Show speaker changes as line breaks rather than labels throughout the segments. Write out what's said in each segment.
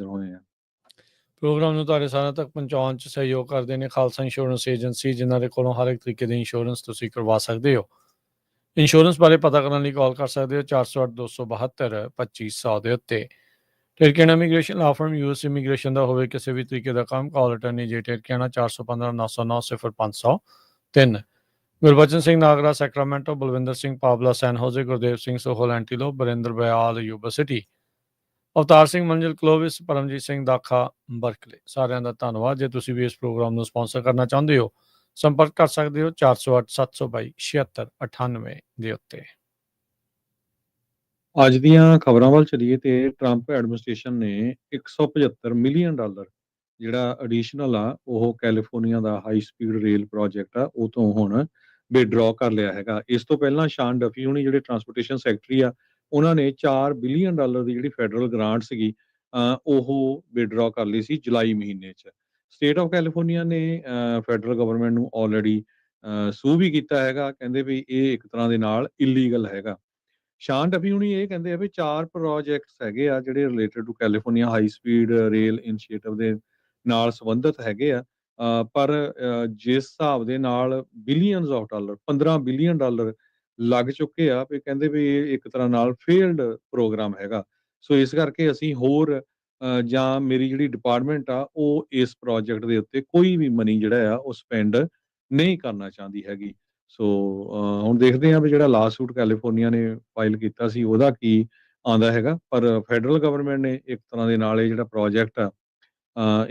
ਹੋਏ ਆ।
ਪ੍ਰੋਗਰਾਮ ਨੂੰ ਤੁਹਾਡੇ ਸਾਰਿਆਂ ਤੱਕ ਪਹੁੰਚਾਉਣ 'ਚ ਸਹਿਯੋਗ ਕਰਦੇ ਨੇ ਖਾਲਸਾ ਇੰਸ਼ੋਰੈਂਸ ਏਜੰਸੀ, ਜਿਨ੍ਹਾਂ ਦੇ ਕੋਲੋਂ ਹਰ ਇੱਕ ਤਰੀਕੇ ਦੀ ਇੰਸ਼ੋਰੈਂਸ ਤੁਸੀਂ ਕਰਵਾ ਸਕਦੇ ਹੋ। ਇੰਸ਼ੋਰੈਂਸ ਬਾਰੇ ਪਤਾ ਕਰਨ ਲਈ ਕਾਲ ਕਰ ਸਕਦੇ ਹੋ 408-272-2500 ਦੇ ਉੱਤੇ। ਟਿਰਕੀਆਨਾ ਇਮੀਗ੍ਰੇਸ਼ਨ ਲਾ ਫਰਮ ਯੂਐਸ ਇਮੀਗ੍ਰੇਸ਼ਨ ਦਾ ਹੋਵੇ ਕਿਸੇ ਵੀ ਤਰੀਕੇ ਦਾ ਕੰਮ, ਕਾਲ ਅਟਰਨੀ ਜੇ ਟਿਰਕੀਆਨਾ 415-909-0503। ਗੁਰਬਚਨ ਸਿੰਘ ਨਾਗਰਾ ਸੈਕਰਾਮੈਂਟੋ, ਬਲਵਿੰਦਰ ਸਿੰਘ ਪਾਬਲਾ ਸੈਨ ਹੋਜ਼ੇ, ਗੁਰਦੇਵ ਸਿੰਘ ਸੋਹਲ ਐਂਟੀਲੋ, ਬਰਿੰਦਰ ਬਿਆਲ ਯੂਬਾ ਸਿਟੀ, ਅਵਤਾਰ ਸਿੰਘ ਮੰਜ਼ਿਲ ਕਲੋਵਿਸ, ਪਰਮਜੀਤ ਸਿੰਘ ਦਾਖਾ ਬਰਕਲੇ। ਸਾਰਿਆਂ ਦਾ ਧੰਨਵਾਦ। ਜੇ ਤੁਸੀਂ ਵੀ ਇਸ ਪ੍ਰੋਗਰਾਮ ਨੂੰ ਸਪਾਂਸਰ ਕਰਨਾ ਚਾਹੁੰਦੇ ਹੋ, ਸੰਪਰਕ ਕਰ ਸਕਦੇ ਹੋ 408-722-7698 ਦੇ ਉੱਤੇ।
ਅੱਜ ਦੀਆਂ ਖਬਰਾਂ ਵੱਲ ਚਲੀਏ ਤੇ ਟਰੰਪ ਐਡਮਿਨਿਸਟ੍ਰੇਸ਼ਨ ਨੇ $175 ਮਿਲੀਅਨ ਜਿਹੜਾ ਐਡੀਸ਼ਨਲ ਆ ਉਹ ਕੈਲੀਫੋਰਨੀਆ ਦਾ ਹਾਈ ਸਪੀਡ ਰੇਲ ਪ੍ਰੋਜੈਕਟ ਆ ਉਹ ਤੋਂ ਹੁਣ ਵਿਡਰਾਅ ਕਰ ਲਿਆ ਹੈਗਾ। ਇਸ ਤੋਂ ਪਹਿਲਾਂ ਸ਼ਾਨ ਡਫੀ ਹੁਣੀ ਜਿਹੜੇ ਟਰਾਂਸਪੋਰਟੇਸ਼ਨ ਸੈਕਟਰੀ ਆ ਉਹਨਾਂ ਨੇ $4 ਬਿਲੀਅਨ ਦੀ ਜਿਹੜੀ ਫੈਡਰਲ ਗ੍ਰਾਂਟ ਸੀਗੀ ਉਹ ਵਿਡਰਾਅ ਕਰ ਲਈ ਸੀ ਜੁਲਾਈ ਮਹੀਨੇ 'ਚ। ਸਟੇਟ ਆਫ ਕੈਲੀਫੋਰਨੀਆ ਨੇ ਫੈਡਰਲ ਗਵਰਨਮੈਂਟ ਨੂੰ ਆਲਰੇਡੀ ਸੂ ਵੀ ਕੀਤਾ ਹੈਗਾ, ਕਹਿੰਦੇ ਵੀ ਇਹ ਇੱਕ ਤਰ੍ਹਾਂ ਦੇ ਨਾਲ ਇਲੀਗਲ ਹੈਗਾ। ਸ਼ਾਨ ਡਫੀ ਹੁਣੀ ਇਹ ਕਹਿੰਦੇ ਆ ਵੀ 4 ਪ੍ਰੋਜੈਕਟਸ ਹੈਗੇ ਆ ਜਿਹੜੇ related to California high speed rail initiative ਦੇ ਨਾਲ ਸੰਬੰਧਿਤ ਹੈਗੇ ਆ, ਪਰ ਜਿਸ ਹਿਸਾਬ ਦੇ ਨਾਲ ਬਿਲੀਅਨਸ ਆਫ ਡਾਲਰ $15 ਬਿਲੀਅਨ ਲੱਗ ਚੁੱਕੇ ਆ ਵੀ ਕਹਿੰਦੇ ਵੀ ਇਹ ਇੱਕ ਤਰ੍ਹਾਂ ਨਾਲ ਫੇਲਡ ਪ੍ਰੋਗਰਾਮ ਹੈਗਾ। ਸੋ ਇਸ ਕਰਕੇ ਅਸੀਂ ਹੋਰ ਜਾਂ ਮੇਰੀ ਜਿਹੜੀ ਡਿਪਾਰਟਮੈਂਟ ਆ ਉਹ ਇਸ ਪ੍ਰੋਜੈਕਟ ਦੇ ਉੱਤੇ ਕੋਈ ਵੀ ਮਨੀ ਜਿਹੜਾ ਆ ਉਹ ਸਪੈਂਡ ਨਹੀਂ ਕਰਨਾ ਚਾਹੁੰਦੀ ਹੈਗੀ। ਸੋ ਹੁਣ ਦੇਖਦੇ ਹਾਂ ਵੀ ਜਿਹੜਾ ਲਾਸੂਟ ਕੈਲੀਫੋਰਨੀਆ ਨੇ ਫਾਈਲ ਕੀਤਾ ਸੀ ਉਹਦਾ ਕੀ ਆਉਂਦਾ ਹੈਗਾ, ਪਰ ਫੈਡਰਲ ਗਵਰਨਮੈਂਟ ਨੇ ਇੱਕ ਤਰ੍ਹਾਂ ਦੇ ਨਾਲ ਇਹ ਜਿਹੜਾ ਪ੍ਰੋਜੈਕਟ ਆ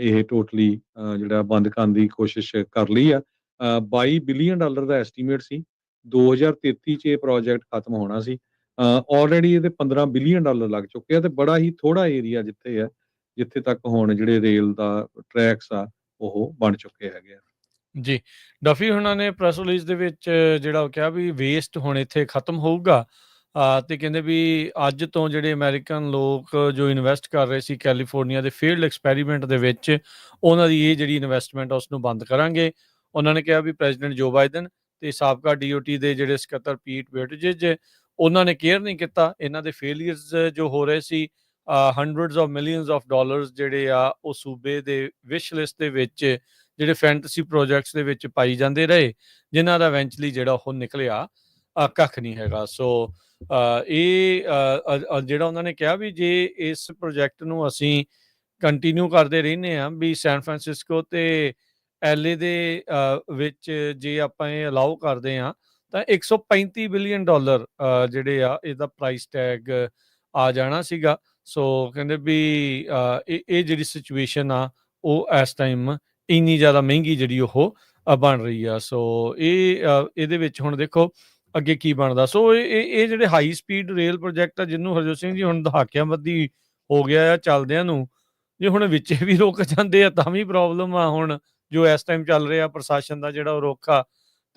ਇਹ ਟੋਟਲੀ ਜਿਹੜਾ ਬੰਦ ਕਰਨ ਦੀ ਕੋਸ਼ਿਸ਼ ਕਰ ਲਈ ਆ। $22 ਬਿਲੀਅਨ ਦਾ ਐਸਟੀਮੇਟ ਸੀ, 2033 'ਚ ਇਹ ਪ੍ਰੋਜੈਕਟ ਖਤਮ ਹੋਣਾ ਸੀ। ਆਲਰੇਡੀ ਇਹਦੇ $15 ਬਿਲੀਅਨ ਲੱਗ ਚੁੱਕੇ ਆ ਤੇ ਬੜਾ ਹੀ ਥੋੜਾ ਏਰੀਆ ਜਿੱਥੇ ਤੱਕ ਹੁਣ ਜਿਹੜੇ ਰੇਲ ਦਾ ਟਰੈਕਸ ਆ ਉਹ ਬਣ ਚੁੱਕੇ ਹੈਗੇ ਆ।
ਜੀ, ਡਫੀ ਹੁਣਾਂ ਨੇ ਪ੍ਰੈਸ ਰਿਲੀਜ਼ ਦੇ ਵਿੱਚ ਜਿਹੜਾ ਉਹ ਕਿਹਾ ਵੀ ਵੇਸਟ ਹੁਣ ਇੱਥੇ ਖਤਮ ਹੋਊਗਾ, ਤੇ ਕਹਿੰਦੇ ਵੀ ਅੱਜ ਤੋਂ ਜਿਹੜੇ ਅਮਰੀਕਨ ਲੋਕ ਜੋ ਇਨਵੈਸਟ ਕਰ ਰਹੇ ਸੀ ਕੈਲੀਫੋਰਨੀਆ ਦੇ ਫੀਲਡ ਐਕਸਪੈਰੀਮੈਂਟ ਦੇ ਵਿੱਚ, ਉਹਨਾਂ ਦੀ ਇਹ ਜਿਹੜੀ ਇਨਵੈਸਟਮੈਂਟ ਉਸ ਨੂੰ ਬੰਦ ਕਰਾਂਗੇ। ਉਹਨਾਂ ਨੇ ਕਿਹਾ ਵੀ ਪ੍ਰੈਜ਼ੀਡੈਂਟ ਜੋ ਬਾਈਡਨ ਤੇ ਸਾਬਕਾ DOT ਦੇ ਜਿਹੜੇ ਸਕੱਤਰ ਪੀਟ ਬੁਟਿਜੇਜ ਉਹਨਾਂ ਨੇ ਕੇਅਰ ਨਹੀਂ ਕੀਤਾ ਇਹਨਾਂ ਦੇ ਫੇਲੀਅਰਸ ਜੋ ਹੋ ਰਹੇ ਸੀ। Hundreds of millions of dollars ਜਿਹੜੇ ਆ ਉਹ ਸੂਬੇ ਦੇ ਵਿਸ਼ ਲਿਸਟ ਦੇ ਵਿੱਚ ਜਿਹੜੇ ਫੈਂਟਸੀ ਪ੍ਰੋਜੈਕਟਸ ਦੇ ਵਿੱਚ ਪਾਈ ਜਾਂਦੇ ਰਹੇ, ਜਿਨ੍ਹਾਂ ਦਾ ਇਵੈਂਚੁਅਲੀ ਜਿਹੜਾ ਉਹ ਨਿਕਲਿਆ ਕੱਖ ਨਹੀਂ ਹੈਗਾ। ਸੋ ਇਹ ਜਿਹੜਾ ਉਹਨਾਂ ਨੇ ਕਿਹਾ ਵੀ ਜੇ ਇਸ ਪ੍ਰੋਜੈਕਟ ਨੂੰ ਅਸੀਂ ਕੰਟੀਨਿਊ ਕਰਦੇ ਰਹਿੰਦੇ ਹਾਂ ਵੀ ਸੈਨ ਫਰਾਂਸਿਸਕੋ ਤੇ LA ਦੇ ਵਿੱਚ ਜੇ ਆਪਾਂ ਇਹ ਅਲਾਓ ਕਰਦੇ ਹਾਂ ਤਾਂ $135 ਬਿਲੀਅਨ ਜਿਹੜੇ ਆ ਇਹਦਾ ਪ੍ਰਾਈਸ ਟੈਗ ਆ ਜਾਣਾ ਸੀਗਾ। ਸੋ ਕਹਿੰਦੇ ਵੀ ਇਹ ਜਿਹੜੀ ਸਿਚੁਏਸ਼ਨ ਆ ਉਹ ਇਸ ਟਾਈਮ ਇੰਨੀ ਜ਼ਿਆਦਾ ਮਹਿੰਗੀ ਜਿਹੜੀ ਉਹ ਬਣ ਰਹੀ ਆ। ਸੋ ਇਹਦੇ ਵਿੱਚ ਹੁਣ ਦੇਖੋ ਅੱਗੇ ਕੀ ਬਣਦਾ। ਸੋ ਇਹ ਜਿਹੜੇ ਹਾਈ ਸਪੀਡ ਰੇਲ ਪ੍ਰੋਜੈਕਟ ਆ ਜਿਹਨੂੰ ਹਰਜੋਤ ਸਿੰਘ ਜੀ ਹੁਣ ਦਹਾਕਿਆਂ ਬੱਧੀ ਹੋ ਗਿਆ ਆ ਚੱਲਦਿਆਂ ਨੂੰ, ਜੇ ਹੁਣ ਵਿੱਚ ਵੀ ਰੁਕ ਜਾਂਦੇ ਆ ਤਾਂ ਵੀ ਪ੍ਰੋਬਲਮ ਆ। ਹੁਣ ਜੋ ਇਸ ਟਾਈਮ ਚੱਲ ਰਿਹਾ ਪ੍ਰਸ਼ਾਸਨ ਦਾ ਜਿਹੜਾ ਉਹ ਰੁੱਖ ਆ,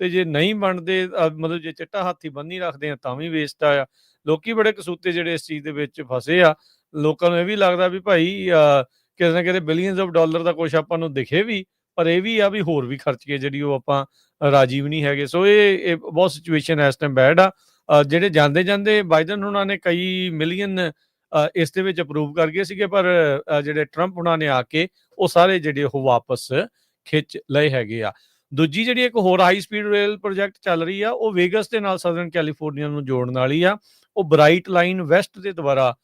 ਤੇ ਜੇ ਨਹੀਂ ਬਣਦੇ ਮਤਲਬ ਜੇ ਚਿੱਟਾ ਹਾਥੀ ਬੰਨੀ ਰੱਖਦੇ ਆ ਤਾਂ ਵੀ ਵੇਸਟ ਆ। ਲੋਕੀ ਬੜੇ ਕਸੂਤੇ ਜਿਹੜੇ ਇਸ ਚੀਜ਼ ਦੇ ਵਿੱਚ ਫਸੇ ਆ। ਲੋਕਾਂ ਨੂੰ ਇਹ ਵੀ ਲੱਗਦਾ ਵੀ ਭਾਈ ਕਿਤੇ ਨਾ ਕਿਤੇ ਬਿਲੀਅਨਸ ਆਫ ਡਾਲਰ ਦਾ ਕੁਛ ਆਪਾਂ ਨੂੰ ਦਿਖੇ ਵੀ, ਪਰ ਇਹ ਵੀ ਆ ਵੀ ਹੋਰ ਵੀ ਖਰਚ ਕੇ ਜਿਹੜੀ ਉਹ ਆਪਾਂ ਰਾਜੀ ਵੀ ਨਹੀਂ ਹੈਗੇ। ਸੋ ਇਹ ਬਹੁਤ ਸਿਚੁਏਸ਼ਨ ਇਸ ਟਾਈਮ ਬੈਡ ਆ। ਜਿਹੜੇ ਜਾਂਦੇ ਬਾਈਡਨ ਉਹਨਾਂ ਨੇ ਕਈ ਮਿਲੀਅਨ ਇਸ ਦੇ ਵਿੱਚ ਅਪਰੂਵ ਕਰ ਗਏ ਸੀਗੇ, ਪਰ ਜਿਹੜੇ ਟਰੰਪ ਉਹਨਾਂ ਨੇ ਆ ਕੇ ਉਹ ਸਾਰੇ ਜਿਹੜੇ ਉਹ ਵਾਪਸ ਖਿੱਚ ਲਏ ਹੈਗੇ ਆ। ਦੂਜੀ ਜਿਹੜੀ ਇੱਕ ਹੋਰ ਹਾਈ ਸਪੀਡ ਰੇਲ ਪ੍ਰੋਜੈਕਟ ਚੱਲ ਰਹੀ ਆ ਉਹ ਵੇਗਸ ਦੇ ਨਾਲ ਸਦਰਨ ਕੈਲੀਫੋਰਨੀਆ ਨੂੰ ਜੋੜਨ ਵਾਲੀ ਆ। ਉਹ ਬਰਾਈਟ ਲਾਈਨ ਵੈਸਟ ਦੇ ਦੁਆਰਾ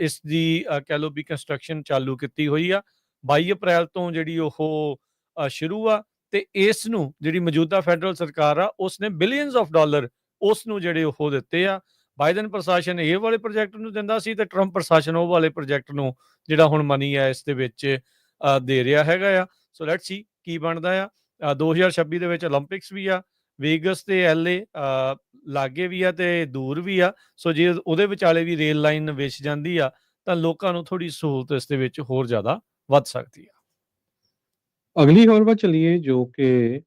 ਇਸ ਦੀ ਕਹਿ ਲਓ ਵੀ ਕੰਸਟਰਕਸ਼ਨ ਚਾਲੂ ਕੀਤੀ ਹੋਈ ਆ। 22 ਅਪ੍ਰੈਲ ਤੋਂ ਜਿਹੜੀ ਉਹ ਸ਼ੁਰੂ ਆ, ਤੇ ਇਸ ਨੂੰ ਜਿਹੜੀ ਮੌਜੂਦਾ ਫੈਡਰਲ ਸਰਕਾਰ ਆ ਉਸਨੇ ਬਿਲੀਅਨਸ ਆਫ ਡਾਲਰ ਉਸ ਨੂੰ ਜਿਹੜੇ ਉਹ ਦਿੱਤੇ ਆ। ਬਾਈਡਨ ਪ੍ਰਸ਼ਾਸਨ ਇਹ ਵਾਲੇ ਪ੍ਰੋਜੈਕਟ ਨੂੰ ਦਿੰਦਾ ਸੀ ਤੇ ਟਰੰਪ ਪ੍ਰਸ਼ਾਸਨ ਉਹ ਵਾਲੇ ਪ੍ਰੋਜੈਕਟ ਨੂੰ ਜਿਹੜਾ ਹੁਣ ਮਨੀ ਆ ਇਸ ਦੇ ਵਿੱਚ ਦੇ ਰਿਹਾ ਹੈਗਾ ਆ। ਸੋ ਲੈਟਸ ਸੀ ਕੀ ਬਣਦਾ ਆ। 2026 ਦੇ ਵਿੱਚ ਓਲੰਪਿਕਸ ਵੀ ਆ, ਵੇਗਸ ਤੇ LA ਲਾਗੇ ਵੀ ਆ ਤੇ ਦੂਰ ਵੀ ਆ। ਸੋ ਜੇ ਉਹਦੇ ਵਿਚਾਲੇ ਵੀ ਰੇਲ ਲਾਈਨ ਵਿਛ ਜਾਂਦੀ ਆ ਤਾਂ ਲੋਕਾਂ ਨੂੰ ਥੋੜੀ ਸਹੂਲਤ ਇਸ ਦੇ ਵਿੱਚ ਹੋਰ ਜ਼ਿਆਦਾ ਵੱਧ ਸਕਦੀ ਆ।
ਅਗਲੀ ਖਬਰ ਵੱਲ ਚੱਲੀਏ ਜੋ ਕਿ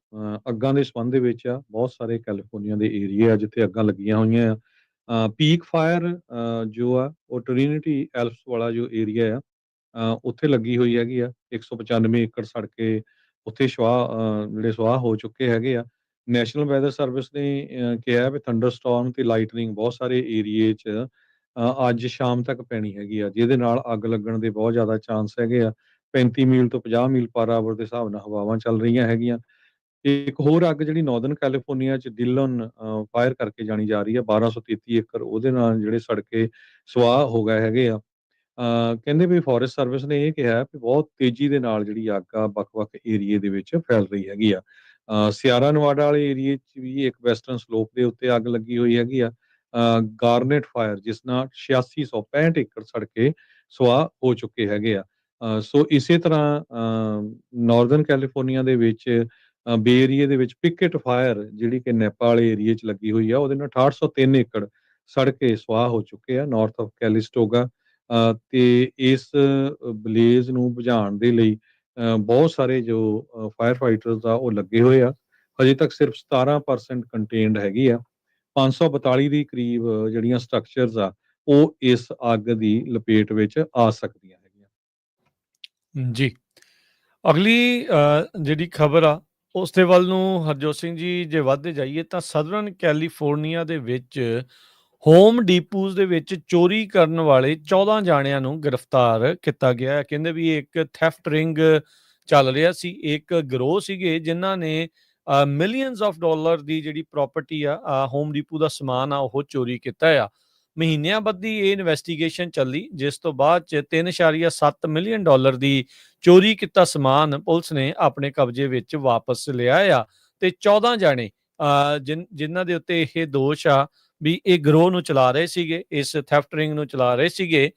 ਅੱਗਾਂ ਦੇ ਸੰਬੰਧ ਦੇ ਵਿੱਚ ਆ। ਬਹੁਤ ਸਾਰੇ ਕੈਲੀਫੋਰਨੀਆ ਦੇ ਏਰੀਏ ਆ ਜਿੱਥੇ ਅੱਗਾਂ ਲੱਗੀਆਂ ਹੋਈਆਂ ਆ। ਪੀਕ ਫਾਇਰ ਜੋ ਆ ਉਹ ਟ੍ਰਿਨਿਟੀ ਐਲਪਸ ਵਾਲਾ ਜੋ ਏਰੀਆ ਆ ਉੱਥੇ ਲੱਗੀ ਹੋਈ ਹੈਗੀ ਆ। 195 ਏਕੜ ਸੜ ਕੇ ਉੱਥੇ ਜਿਹੜੇ ਸਵਾਹ ਹੋ ਚੁੱਕੇ ਹੈਗੇ ਆ। ਨੈਸ਼ਨਲ ਵੈਦਰ ਸਰਵਿਸ ਨੇ ਕਿਹਾ ਵੀ ਥੰਡਰ ਸਟਾਰਮ ਤੇ ਲਾਈਟਨਿੰਗ ਬਹੁਤ ਸਾਰੇ ਏਰੀਏ 'ਚ ਅੱਜ ਸ਼ਾਮ ਤੱਕ ਪੈਣੀ ਹੈਗੀ ਆ, ਜਿਹਦੇ ਨਾਲ ਅੱਗ ਲੱਗਣ ਦੇ ਬਹੁਤ ਜ਼ਿਆਦਾ ਚਾਂਸ ਹੈਗੇ ਆ। 35 ਮੀਲ ਤੋਂ 50 ਮੀਲ ਪਰ ਆਵਰ ਦੇ ਹਿਸਾਬ ਨਾਲ ਹਵਾਵਾਂ ਚੱਲ ਰਹੀਆਂ ਹੈਗੀਆਂ। ਇੱਕ ਹੋਰ ਅੱਗ ਜਿਹੜੀ ਨਾਰਦਰਨ ਕੈਲੀਫੋਰਨੀਆ 'ਚ ਡਿਲਨ ਫਾਇਰ ਕਰਕੇ ਜਾਣੀ ਜਾ ਰਹੀ ਹੈ, 1233 ਏਕੜ ਉਹਦੇ ਨਾਲ ਜਿਹੜੇ ਸੜ ਕੇ ਸੁਆਹ ਹੋ ਗਏ ਹੈਗੇ ਆ। ਕਹਿੰਦੇ ਵੀ ਫੋਰੈਸਟ ਸਰਵਿਸ ਨੇ ਇਹ ਕਿਹਾ ਵੀ ਬਹੁਤ ਤੇਜ਼ੀ ਦੇ ਨਾਲ ਜਿਹੜੀ ਅੱਗ ਆ ਵੱਖ-ਵੱਖ ਏਰੀਏ ਦੇ ਵਿੱਚ ਫੈਲ ਰਹੀ ਹੈਗੀ ਆ। ਸਿਆਰਾ ਨਵਾਡਾ ਵਾਲੇ ਏਰੀਏ 'ਚ ਵੀ ਇੱਕ ਵੈਸਟਰਨ ਸਲੋਪ ਦੇ ਉੱਤੇ ਅੱਗ ਲੱਗੀ ਹੋਈ ਹੈਗੀ ਆ। ਗਾਰਨੇਟ ਫਾਇਰ ਜਿਸ ਨਾਲ 8665 ਏਕੜ ਸੜ ਕੇ ਸੁਆਹ ਹੋ ਚੁੱਕੇ ਹੈਗੇ ਆ। ਸੋ ਇਸੇ ਤਰ੍ਹਾਂ ਨਾਰਦਰਨ ਕੈਲੀਫੋਰਨੀਆ ਦੇ ਵਿੱਚ ਬੇ ਏਰੀਏ ਦੇ ਵਿੱਚ ਪਿਕੇਟ ਫਾਇਰ ਜਿਹੜੀ ਕਿ ਨੈਪਾ ਵਾਲੇ ਏਰੀਏ 'ਚ ਲੱਗੀ ਹੋਈ ਆ, ਉਹਦੇ ਨਾਲ 6803 ਏਕੜ ਸੜ ਕੇ ਸੁਆਹ ਹੋ ਚੁੱਕੇ ਆ ਨਾਰਥ ਆਫ ਕੈਲੀਸਟੋਗਾ। ਤੇ ਇਸ ਬਲੇਜ਼ ਨੂੰ ਬੁਝਾਉਣ ਦੇ ਲਈ ਬਹੁਤ ਸਾਰੇ ਜੋ ਫਾਇਰ ਫਾਈਟਰਸ ਆ ਉਹ ਲੱਗੇ ਹੋਏ ਆ। ਹਜੇ ਤੱਕ ਸਿਰਫ 17% ਕੰਟੇਨਡ ਹੈਗੀ ਆ। 542 ਦੀ ਕਰੀਬ ਜਿਹੜੀਆਂ ਸਟਰਕਚਰਸ ਆ ਉਹ ਇਸ ਅੱਗ ਦੀ ਲਪੇਟ ਵਿੱਚ ਆ ਸਕਦੀਆਂ ਹੈਗੀਆਂ।
ਜੀ। ਅਗਲੀ ਜਿਹੜੀ ਖਬਰ ਆ ਉਸ ਦੇ ਵੱਲ ਨੂੰ ਹਰਜੋਤ ਸਿੰਘ ਜੀ ਜੇ ਵੱਧਦੇ ਜਾਈਏ ਤਾਂ ਸਦਰਨ ਕੈਲੀਫੋਰਨੀਆ ਦੇ ਵਿੱਚ ਹੋਮ ਡੀਪੂਜ਼ ਦੇ ਵਿੱਚ ਚੋਰੀ ਕਰਨ ਵਾਲੇ 14 ਜਾਣਿਆਂ ਨੂੰ ਗ੍ਰਿਫਤਾਰ ਕੀਤਾ ਗਿਆ ਹੈ। ਕਹਿੰਦੇ ਵੀ ਇੱਕ ਥੈਫਟ ਰਿੰਗ ਚੱਲ ਰਿਹਾ ਸੀ, ਇੱਕ ਗਰੋਹ ਸੀਗੇ ਜਿਨ੍ਹਾਂ ਨੇ ਮਿਲੀਅਨਸ ਆਫ ਡਾਲਰ ਦੀ ਜਿਹੜੀ ਪ੍ਰਾਪਰਟੀ ਆ ਹੋਮ ਡੀਪੂ ਦਾ ਸਮਾਨ ਆ ਉਹ ਚੋਰੀ ਕੀਤਾ ਆ। ਮਹੀਨਿਆਂ ਬੱਧੀ ਇਹ ਇਨਵੈਸਟੀਗੇਸ਼ਨ ਚੱਲੀ, ਜਿਸ ਤੋਂ ਬਾਅਦ ਚ 3.7 ਮਿਲੀਅਨ ਡਾਲਰ ਦੀ ਚੋਰੀ ਕੀਤਾ ਸਮਾਨ ਪੁਲਿਸ ਨੇ ਆਪਣੇ ਕਬਜ਼ੇ ਵਿੱਚ ਵਾਪਸ ਲਿਆ ਆ ਤੇ 14 ਜਾਣੇ ਜਿਨ੍ਹਾਂ ਦੇ ਉੱਤੇ ਇਹ ਦੋਸ਼ ਆ ਵੀ ਇਹ ਗਰੋਹ ਨੂੰ ਚਲਾ ਰਹੇ ਸੀਗੇ, ਇਸ ਥੈਫਟ ਰਿੰਗ ਨੂੰ ਚਲਾ ਰਹੇ ਸੀਗੇ,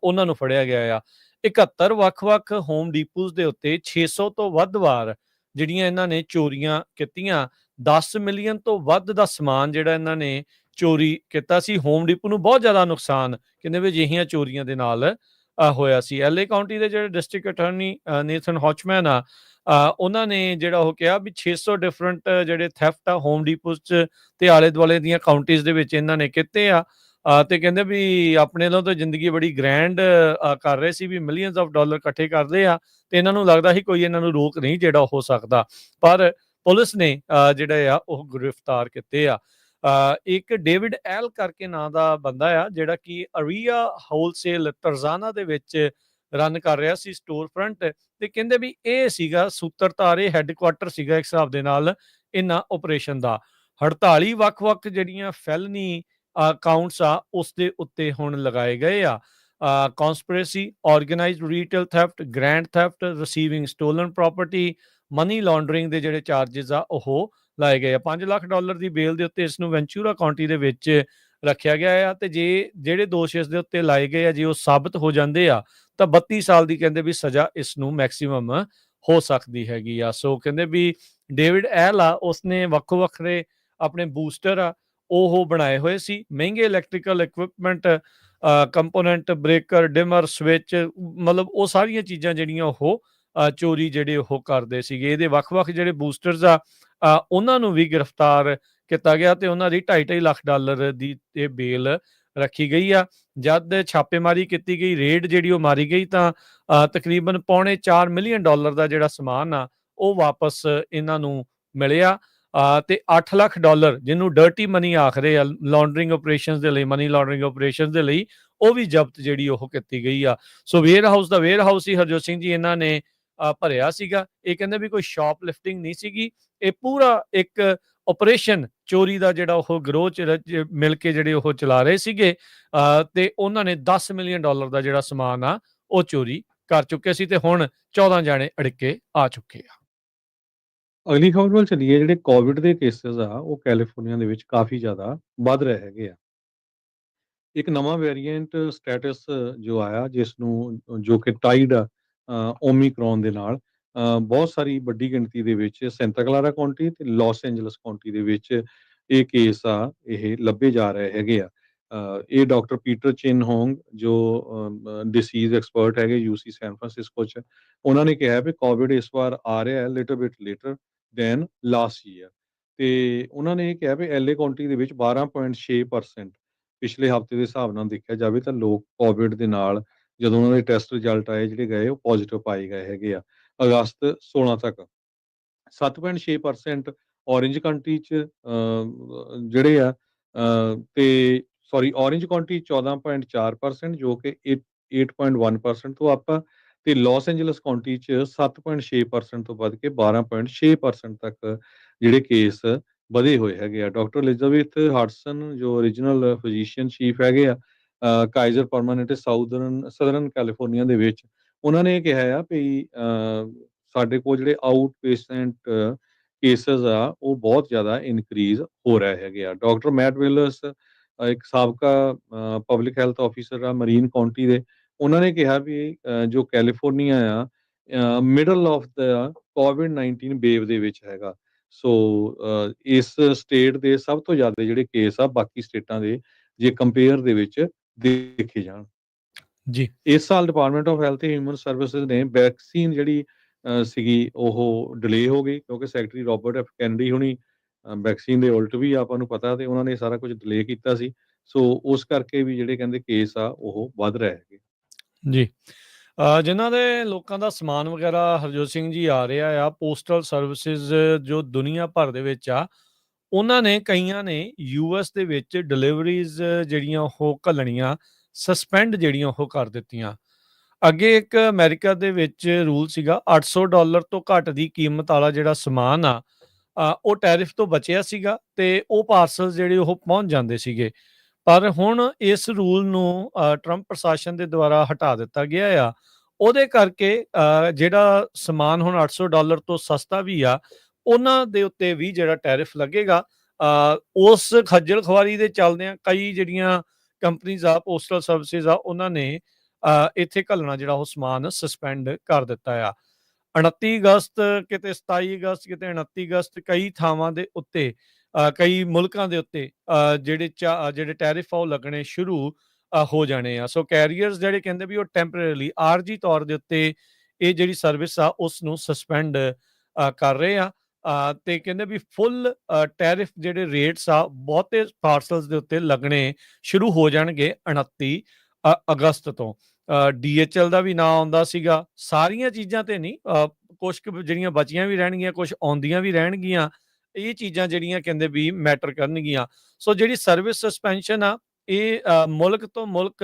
ਉਹਨਾਂ ਨੂੰ ਫੜਿਆ ਗਿਆ ਆ। 71 ਵੱਖ-ਵੱਖ ਹੋਮ ਡੀਪੂਜ਼ ਦੇ ਉੱਤੇ 600 ਤੋਂ ਵੱਧ ਵਾਰ ਜਿਹੜੀਆਂ ਇਹਨਾਂ ਨੇ ਚੋਰੀਆਂ ਕੀਤੀਆਂ। 10 ਮਿਲੀਅਨ ਤੋਂ ਵੱਧ ਦਾ ਸਮਾਨ ਜਿਹੜਾ ਇਹਨਾਂ ਨੇ ਚੋਰੀ ਕੀਤਾ ਸੀ। ਹੋਮ ਡੀਪੂ ਨੂੰ ਬਹੁਤ ਜ਼ਿਆਦਾ ਨੁਕਸਾਨ ਕਹਿੰਦੇ ਵੀ ਅਜਿਹੀਆਂ ਚੋਰੀਆਂ ਦੇ ਨਾਲ ਹੋਇਆ ਸੀ। ਐਲਏ ਕਾਉਂਟੀ ਦੇ ਜਿਹੜੇ ਡਿਸਟ੍ਰਿਕਟ ਅਟਾਰਨੀ ਨੇਥਨ ਹੌਚਮੈਨ ਆ, ਉਹਨਾਂ ਨੇ ਜਿਹੜਾ ਉਹ ਕਿਹਾ ਵੀ 600 ਡਿਫਰੈਂਟ ਜਿਹੜੇ ਥੈਫਟ ਆ ਹੋਮ ਡੀਪੂਜ਼ 'ਚ ਤੇ ਆਲੇ ਦੁਆਲੇ ਦੀਆਂ ਕਾਉਂਟੀਜ਼ ਦੇ ਵਿੱਚ ਇਹਨਾਂ ਨੇ ਕੀਤੇ ਆ। ਤੇ ਕਹਿੰਦੇ ਵੀ ਆਪਣੇ ਵੱਲੋਂ ਤਾਂ ਜ਼ਿੰਦਗੀ ਬੜੀ ਗ੍ਰੈਂਡ ਕਰ ਰਹੇ ਸੀ ਵੀ ਮਿਲੀਅਨਸ ਆਫ ਡਾਲਰ ਇਕੱਠੇ ਕਰਦੇ ਆ ਤੇ ਇਹਨਾਂ ਨੂੰ ਲੱਗਦਾ ਸੀ ਕੋਈ ਇਹਨਾਂ ਨੂੰ ਰੋਕ ਨਹੀਂ ਜਿਹੜਾ ਹੋ ਸਕਦਾ, ਪਰ ਪੁਲਿਸ ਨੇ ਜਿਹੜੇ ਆ ਉਹ ਗ੍ਰਿਫਤਾਰ ਕੀਤੇ ਆ। ਇੱਕ ਡੇਵਿਡ ਐਲ ਕਰਕੇ ਨਾਂ ਦਾ ਬੰਦਾ ਆ ਜਿਹੜਾ ਕਿ ਅਰੀਆ ਹੋਲਸੇਲ ਟਰਜ਼ਾਨਾ ਦੇ ਵਿੱਚ ਰਨ ਕਰ ਰਿਹਾ ਸੀ ਸਟੋਰ ਫਰੰਟ, ਤੇ ਕਹਿੰਦੇ ਵੀ ਇਹ ਸੀਗਾ ਸੂਤਰਧਾਰ, ਇਹ ਹੈੱਡਕੁਆਟਰ ਸੀਗਾ ਇੱਕ ਹਿਸਾਬ ਦੇ ਨਾਲ ਇਹਨਾਂ ਆਪਰੇਸ਼ਨ ਦਾ। 48 ਵੱਖ-ਵੱਖ ਜਿਹੜੀਆਂ ਫੈਲਨੀ ਕਾਊਂਟਸ ਆ ਉਸ ਦੇ ਉੱਤੇ ਹੁਣ ਲਗਾਏ ਗਏ ਆ। Conspiracy, organized retail theft, grand theft, receiving stolen property, money laundering ਦੇ ਜਿਹੜੇ ਚਾਰजेस ਆ ਉਹ ਲਾਏ ਗਏ ਆ। 5 ਲੱਖ ਡਾਲਰ ਦੀ ਬੇਲ ਦੇ ਉੱਤੇ ਇਸ ਨੂੰ ਵੈਂਚੂਰਾ ਕਾਉਂਟੀ ਦੇ ਵਿੱਚ ਰੱਖਿਆ ਗਿਆ ਆ ਤੇ ਜੇ ਜਿਹੜੇ ਦੋਸ਼ ਇਸ ਦੇ ਉੱਤੇ ਲਾਏ ਗਏ ਆ ਜੇ ਉਹ ਸਾਬਤ ਹੋ ਜਾਂਦੇ ਆ ਤਾਂ 32 ਸਾਲ ਦੀ ਕਹਿੰਦੇ ਵੀ ਸਜ਼ਾ ਇਸ ਨੂੰ ਮੈਕਸਿਮਮ ਹੋ ਸਕਦੀ ਹੈਗੀ ਆ। ਸੋ ਕਹਿੰਦੇ ਵੀ ਡੇਵਿਡ ਐਲ ਆ ਉਸਨੇ ਵੱਖੋ ਵੱਖਰੇ ਆਪਣੇ ਬੂਸਟਰ ਆ ਉਹ ਬਣਾਏ ਹੋਏ ਸੀ, ਮਹਿੰਗੇ electrical equipment, component, breaker, dimmer, switch, ਮਤਲਬ ਉਹ ਸਾਰੀਆਂ ਚੀਜ਼ਾਂ ਜਿਹੜੀਆਂ ਉਹ ਚੋਰੀ ਜਿਹੜੇ ਉਹ ਕਰਦੇ ਸੀਗੇ। ਇਹਦੇ ਵੱਖ-ਵੱਖ ਜਿਹੜੇ ਬੂਸਟਰਸ ਆ ਉਹਨਾਂ ਨੂੰ ਵੀ ਗ੍ਰਿਫਤਾਰ ਕੀਤਾ ਗਿਆ ਤੇ ਉਹਨਾਂ ਦੀ 2.5 ਲੱਖ ਡਾਲਰ ਦੀ ਇਹ ਬੇਲ ਰੱਖੀ ਗਈ ਆ। ਜਦ ਛਾਪੇਮਾਰੀ ਕੀਤੀ ਗਈ, ਰੇਡ ਜਿਹੜੀ ਉਹ ਮਾਰੀ ਗਈ ਤਾਂ ਤਕਰੀਬਨ $4.25 ਮਿਲੀਅਨ ਦਾ ਜਿਹੜਾ ਸਮਾਨ ਆ ਉਹ ਵਾਪਸ ਇਹਨਾਂ ਨੂੰ ਮਿਲਿਆ। ਤੇ 8 ਲੱਖ ਡਾਲਰ ਜਿਹਨੂੰ ਡਰਟੀ ਮਨੀ ਆਖਦੇ ਆ ਲਾਂਡਰਿੰਗ ਆਪਰੇਸ਼ਨਸ ਦੇ ਲਈ, ਮਨੀ ਲਾਂਡਰਿੰਗ ਆਪਰੇਸ਼ਨਸ ਦੇ ਲਈ, ਉਹ ਵੀ ਜ਼ਬਤ ਜਿਹੜੀ ਉਹ ਕੀਤੀ ਗਈ ਆ। ਸੋ ਵੇਅਰ ਹਾਊਸ ਦਾ ਵੇਅਰ ਹਾਊਸ ਹੀ ਹਰਜੋਤ ਸਿੰਘ ਜੀ ਇਹਨਾਂ ਨੇ ਭਰਿਆ ਸੀਗਾ। ਇਹ ਕਹਿੰਦੇ ਵੀ ਕੋਈ ਸ਼ਾਪ ਲਿਫਟਿੰਗ ਨਹੀਂ ਸੀਗੀ, ਇਹ ਪੂਰਾ ਇੱਕ ਆਪਰੇਸ਼ਨ ਚੋਰੀ ਦਾ ਜਿਹੜਾ ਉਹ ਗਰੋਹ ਚ ਮਿਲ ਕੇ ਜਿਹੜੇ ਉਹ ਚਲਾ ਰਹੇ ਸੀਗੇ ਤੇ ਉਹਨਾਂ ਨੇ 10 ਮਿਲੀਅਨ ਡਾਲਰ ਦਾ ਜਿਹੜਾ ਸਮਾਨ ਆ ਉਹ ਚੋਰੀ ਕਰ ਚੁੱਕੇ ਸੀ ਤੇ ਹੁਣ 14 ਜਾਣੇ ਅੜਿੱਕੇ ਆ ਚੁੱਕੇ ਆ।
ਅਗਲੀ ਖਬਰ ਵੱਲ ਚੱਲੀਏ। ਜਿਹੜੇ ਕੋਵਿਡ ਦੇ ਕੇਸਿਸ ਆ ਉਹ ਕੈਲੀਫੋਰਨੀਆ ਦੇ ਵਿੱਚ ਕਾਫੀ ਜ਼ਿਆਦਾ ਵੱਧ ਰਹੇ ਹੈਗੇ ਆ। ਇੱਕ ਨਵਾਂ ਵੇਰੀਐਂਟ ਸਟੇਟਸ ਜੋ ਆਇਆ ਜਿਸ ਨੂੰ ਜੋ ਕਿ ਟਾਈਡ ਆ ਓਮੀਕਰੋਨ ਦੇ ਨਾਲ, ਬਹੁਤ ਸਾਰੀ ਵੱਡੀ ਗਿਣਤੀ ਦੇ ਵਿੱਚ ਸੈਂਟਾ ਕਲਾਰਾ ਕਾਉਂਟੀ ਤੇ ਲਾਸ ਐਂਜਲਸ ਕਾਉਂਟੀ ਦੇ ਵਿੱਚ ਇਹ ਕੇਸ ਆ ਇਹ ਲੱਭੇ ਜਾ ਰਹੇ ਹੈਗੇ ਆ। ਇਹ ਡਾਕਟਰ ਪੀਟਰ ਚਿਨ ਹੋਂਗ ਜੋ ਡਿਸੀਜ਼ ਐਕਸਪਰਟ ਹੈਗੇ ਯੂਸੀ ਸੈਨ ਫਰਾਂਸਿਸਕੋ ਚ, ਉਹਨਾਂ ਨੇ ਕਿਹਾ ਵੀ ਕੋਵਿਡ ਇਸ ਵਾਰ ਆ ਰਿਹਾ ਹੈ little bit later than last year. ਤੇ ਉਹਨਾਂ ਨੇ ਇਹ ਕਿਹਾ ਵੀ ਐਲਏ ਕਾਉਂਟੀ ਦੇ ਵਿੱਚ 12.6% ਪਿਛਲੇ ਹਫ਼ਤੇ ਦੇ ਹਿਸਾਬ ਨਾਲ ਦੇਖਿਆ ਜਾਵੇ ਤਾਂ ਲੋਕ ਕੋਵਿਡ ਦੇ ਨਾਲ ਜਦੋਂ ਉਹਨਾਂ ਦੇ ਟੈਸਟ ਰਿਜ਼ਲਟ ਆਏ ਜਿਹੜੇ ਗਏ ਉਹ ਪੋਜ਼ਿਟਿਵ ਪਾਏ ਗਏ ਹੈਗੇ ਆ ਅਗਸਤ 16 ਤੱਕ। 7.6% ਔਰੇਂਜ ਕੰਟਰੀ ਚ ਜਿਹੜੇ ਆ ਤੇ ਸੌਰੀ ਔਰੇਂਜ ਕਾਉਂਟੀ 14.4% ਜੋ ਕਿ 8.1% ਤੋਂ ਅਪ ਆ ਤੇ ਲਾਸ ਐਂਜਲਸ ਕਾਉਂਟੀ 'ਚ 7.6% ਤੋਂ ਵੱਧ ਕੇ 12.6% ਤੱਕ ਜਿਹੜੇ ਕੇਸ ਵਧੇ ਹੋਏ ਹੈਗੇ ਆ। ਡਾਕਟਰ ਐਲਿਜ਼ਾਬੈਥ ਹਾਡਸਨ ਜੋ ਓਰੀਜਨਲ ਫਿਜ਼ੀਸ਼ੀਅਨ ਚੀਫ ਹੈਗੇ ਆ ਕਾਈਜ਼ਰ ਪਰਮਾਨੈਂਟ ਸਦਰਨ ਕੈਲੀਫੋਰਨੀਆ ਦੇ ਵਿੱਚ, ਉਹਨਾਂ ਨੇ ਇਹ ਕਿਹਾ ਆ ਵੀ ਸਾਡੇ ਕੋਲ ਜਿਹੜੇ ਆਊਟ ਪੇਸ਼ੈਂਟ ਕੇਸਿਸ ਆ ਉਹ ਬਹੁਤ ਜ਼ਿਆਦਾ ਇਨਕਰੀਜ਼ ਹੋ ਰਹੇ ਹੈਗੇ ਆ। ਡਾਕਟਰ ਮੈਟ ਵਿਲਸ ਇੱਕ ਸਾਬਕਾ ਪਬਲਿਕ ਹੈਲਥ ਆਫਿਸਰ ਆ ਮਰੀਨ ਕਾਉਂਟੀ ਦੇ, ਉਹਨਾਂ ਨੇ ਕਿਹਾ ਵੀ ਜੋ ਕੈਲੀਫੋਰਨੀਆ ਆ middle of the COVID-19 wave ਦੇ ਵਿੱਚ ਹੈਗਾ। ਸੋ ਇਸ ਸਟੇਟ ਦੇ ਸਭ ਤੋਂ ਜ਼ਿਆਦਾ ਜਿਹੜੇ ਕੇਸ ਆ ਬਾਕੀ ਸਟੇਟਾਂ ਦੇ ਜੇ ਕੰਪੇਅਰ ਦੇ ਵਿੱਚ ਦੇਖੇ ਜਾਣ।
ਜੀ।
ਇਸ ਸਾਲ ਡਿਪਾਰਟਮੈਂਟ ਆਫ ਹੈਲਥ ਤੇ ਹਿਊਮਨ ਸਰਵਿਸਿਜ਼ ਨੇ ਵੈਕਸੀਨ ਜਿਹੜੀ ਸੀਗੀ ਉਹ ਡਿਲੇ ਹੋ ਗਈ ਕਿਉਂਕਿ ਸੈਕਟਰੀ ਰੋਬਰਟ ਐਫ ਕੈਨਡੀ ਹੁਣੀ ਵੈਕਸੀਨ ਦੇ ਉਲਟ ਵੀ ਆਪਾਂ ਨੂੰ ਪਤਾ ਤੇ ਉਹਨਾਂ ਨੇ ਸਾਰਾ ਕੁਝ ਡਿਲੇ ਕੀਤਾ ਸੀ। ਸੋ ਉਸ ਕਰਕੇ ਵੀ ਜਿਹੜੇ ਕਹਿੰਦੇ ਕੇਸ ਆ ਉਹ ਵੱਧ ਰਹੇ ਹੈਗੇ।
ਜੀ। ਜਿਨ੍ਹਾਂ ਦੇ ਲੋਕਾਂ ਦਾ ਸਮਾਨ ਵਗੈਰਾ ਹਰਜੋਤ ਸਿੰਘ ਜੀ ਆ ਰਿਹਾ ਆ, ਪੋਸਟਲ ਸਰਵਿਸਿਜ਼ ਜੋ ਦੁਨੀਆ ਭਰ ਦੇ ਵਿੱਚ ਆ, ਉਹਨਾਂ ਨੇ ਕਈਆਂ ਨੇ ਯੂਐਸ ਦੇ ਵਿੱਚ ਡਿਲੀਵਰੀਜ਼ ਜਿਹੜੀਆਂ ਉਹ ਘੱਲਣੀਆਂ ਸਸਪੈਂਡ ਜਿਹੜੀਆਂ ਉਹ ਕਰ ਦਿੱਤੀਆਂ। ਅੱਗੇ ਇੱਕ ਅਮਰੀਕਾ ਦੇ ਵਿੱਚ ਰੂਲ ਸੀਗਾ $800 ਤੋਂ ਘੱਟ ਦੀ ਕੀਮਤ ਵਾਲਾ ਜਿਹੜਾ ਸਮਾਨ ਆ ਉਹ ਟੈਰਿਫ ਤੋਂ ਬਚਿਆ ਸੀਗਾ ਤੇ ਉਹ ਪਾਰਸਲ ਜਿਹੜੇ ਉਹ ਪਹੁੰਚ ਜਾਂਦੇ ਸੀਗੇ। ਪਰ ਹੁਣ ਇਸ ਰੂਲ ਨੂੰ ਟਰੰਪ ਪ੍ਰਸ਼ਾਸਨ ਦੇ ਦੁਆਰਾ ਹਟਾ ਦਿੱਤਾ ਗਿਆ ਆ। ਉਹਦੇ ਕਰਕੇ ਜਿਹੜਾ ਸਮਾਨ ਹੁਣ $800 ਤੋਂ ਸਸਤਾ ਵੀ ਆ, ਉਹਨਾਂ ਦੇ ਉੱਤੇ ਵੀ ਜਿਹੜਾ ਟੈਰਿਫ ਲੱਗੇਗਾ। ਉਸ ਖੱਜਲ ਖੁਆਰੀ ਦੇ ਚੱਲਦਿਆਂ ਕਈ ਜਿਹੜੀਆਂ ਕੰਪਨੀਜ਼ ਆ, ਪੋਸਟਲ ਸਰਵਿਸਿਜ਼ ਆ, ਉਹਨਾਂ ਨੇ ਇੱਥੇ ਘੱਲਣਾ ਜਿਹੜਾ ਉਹ ਸਮਾਨ ਸਸਪੈਂਡ ਕਰ ਦਿੱਤਾ ਆ। 29 ਅਗਸਤ, ਕਿਤੇ 27 ਅਗਸਤ, ਕਿਤੇ 29 ਅਗਸਤ ਕਈ ਥਾਵਾਂ ਦੇ ਉੱਤੇ ਕਈ ਮੁਲਕਾਂ ਦੇ ਉੱਤੇ ਜਿਹੜੇ ਟੈਰਿਫ ਆ ਉਹ ਲੱਗਣੇ ਸ਼ੁਰੂ ਹੋ ਜਾਣੇ ਆ। ਸੋ ਕੈਰੀਅਰਸ ਜਿਹੜੇ ਕਹਿੰਦੇ ਵੀ ਉਹ ਟੈਂਪਰੇਰੀਲੀ ਆਰਜੀ ਤੌਰ ਦੇ ਉੱਤੇ ਇਹ ਜਿਹੜੀ ਸਰਵਿਸ ਆ ਉਸ ਨੂੰ ਸਸਪੈਂਡ ਕਰ ਰਹੇ ਆ ਤੇ ਕਹਿੰਦੇ ਵੀ ਫੁੱਲ ਟੈਰਿਫ ਜਿਹੜੇ ਰੇਟਸ ਆ ਬਹੁਤੇ ਪਾਰਸਲਸ ਦੇ ਉੱਤੇ ਲੱਗਣੇ ਸ਼ੁਰੂ ਹੋ ਜਾਣਗੇ 29 ਅਗਸਤ ਤੋਂ। DHL ਦਾ ਵੀ ਨਾਂ ਆਉਂਦਾ ਸੀਗਾ, ਸਾਰੀਆਂ ਚੀਜ਼ਾਂ ਤੇ ਨਹੀਂ, ਕੁਛ ਕੁ ਜਿਹੜੀਆਂ ਬਚੀਆਂ ਵੀ ਰਹਿਣਗੀਆਂ, ਕੁਛ ਆਉਂਦੀਆਂ ਵੀ ਰਹਿਣਗੀਆਂ। ਇਹ ਚੀਜ਼ਾਂ ਜਿਹੜੀਆਂ ਕਹਿੰਦੇ ਵੀ ਮੈਟਰ ਕਰਨਗੀਆਂ। ਸੋ ਜਿਹੜੀ ਸਰਵਿਸ ਸਸਪੈਂਸ਼ਨ ਆ ਇਹ ਮੁਲਕ ਤੋਂ ਮੁਲਕ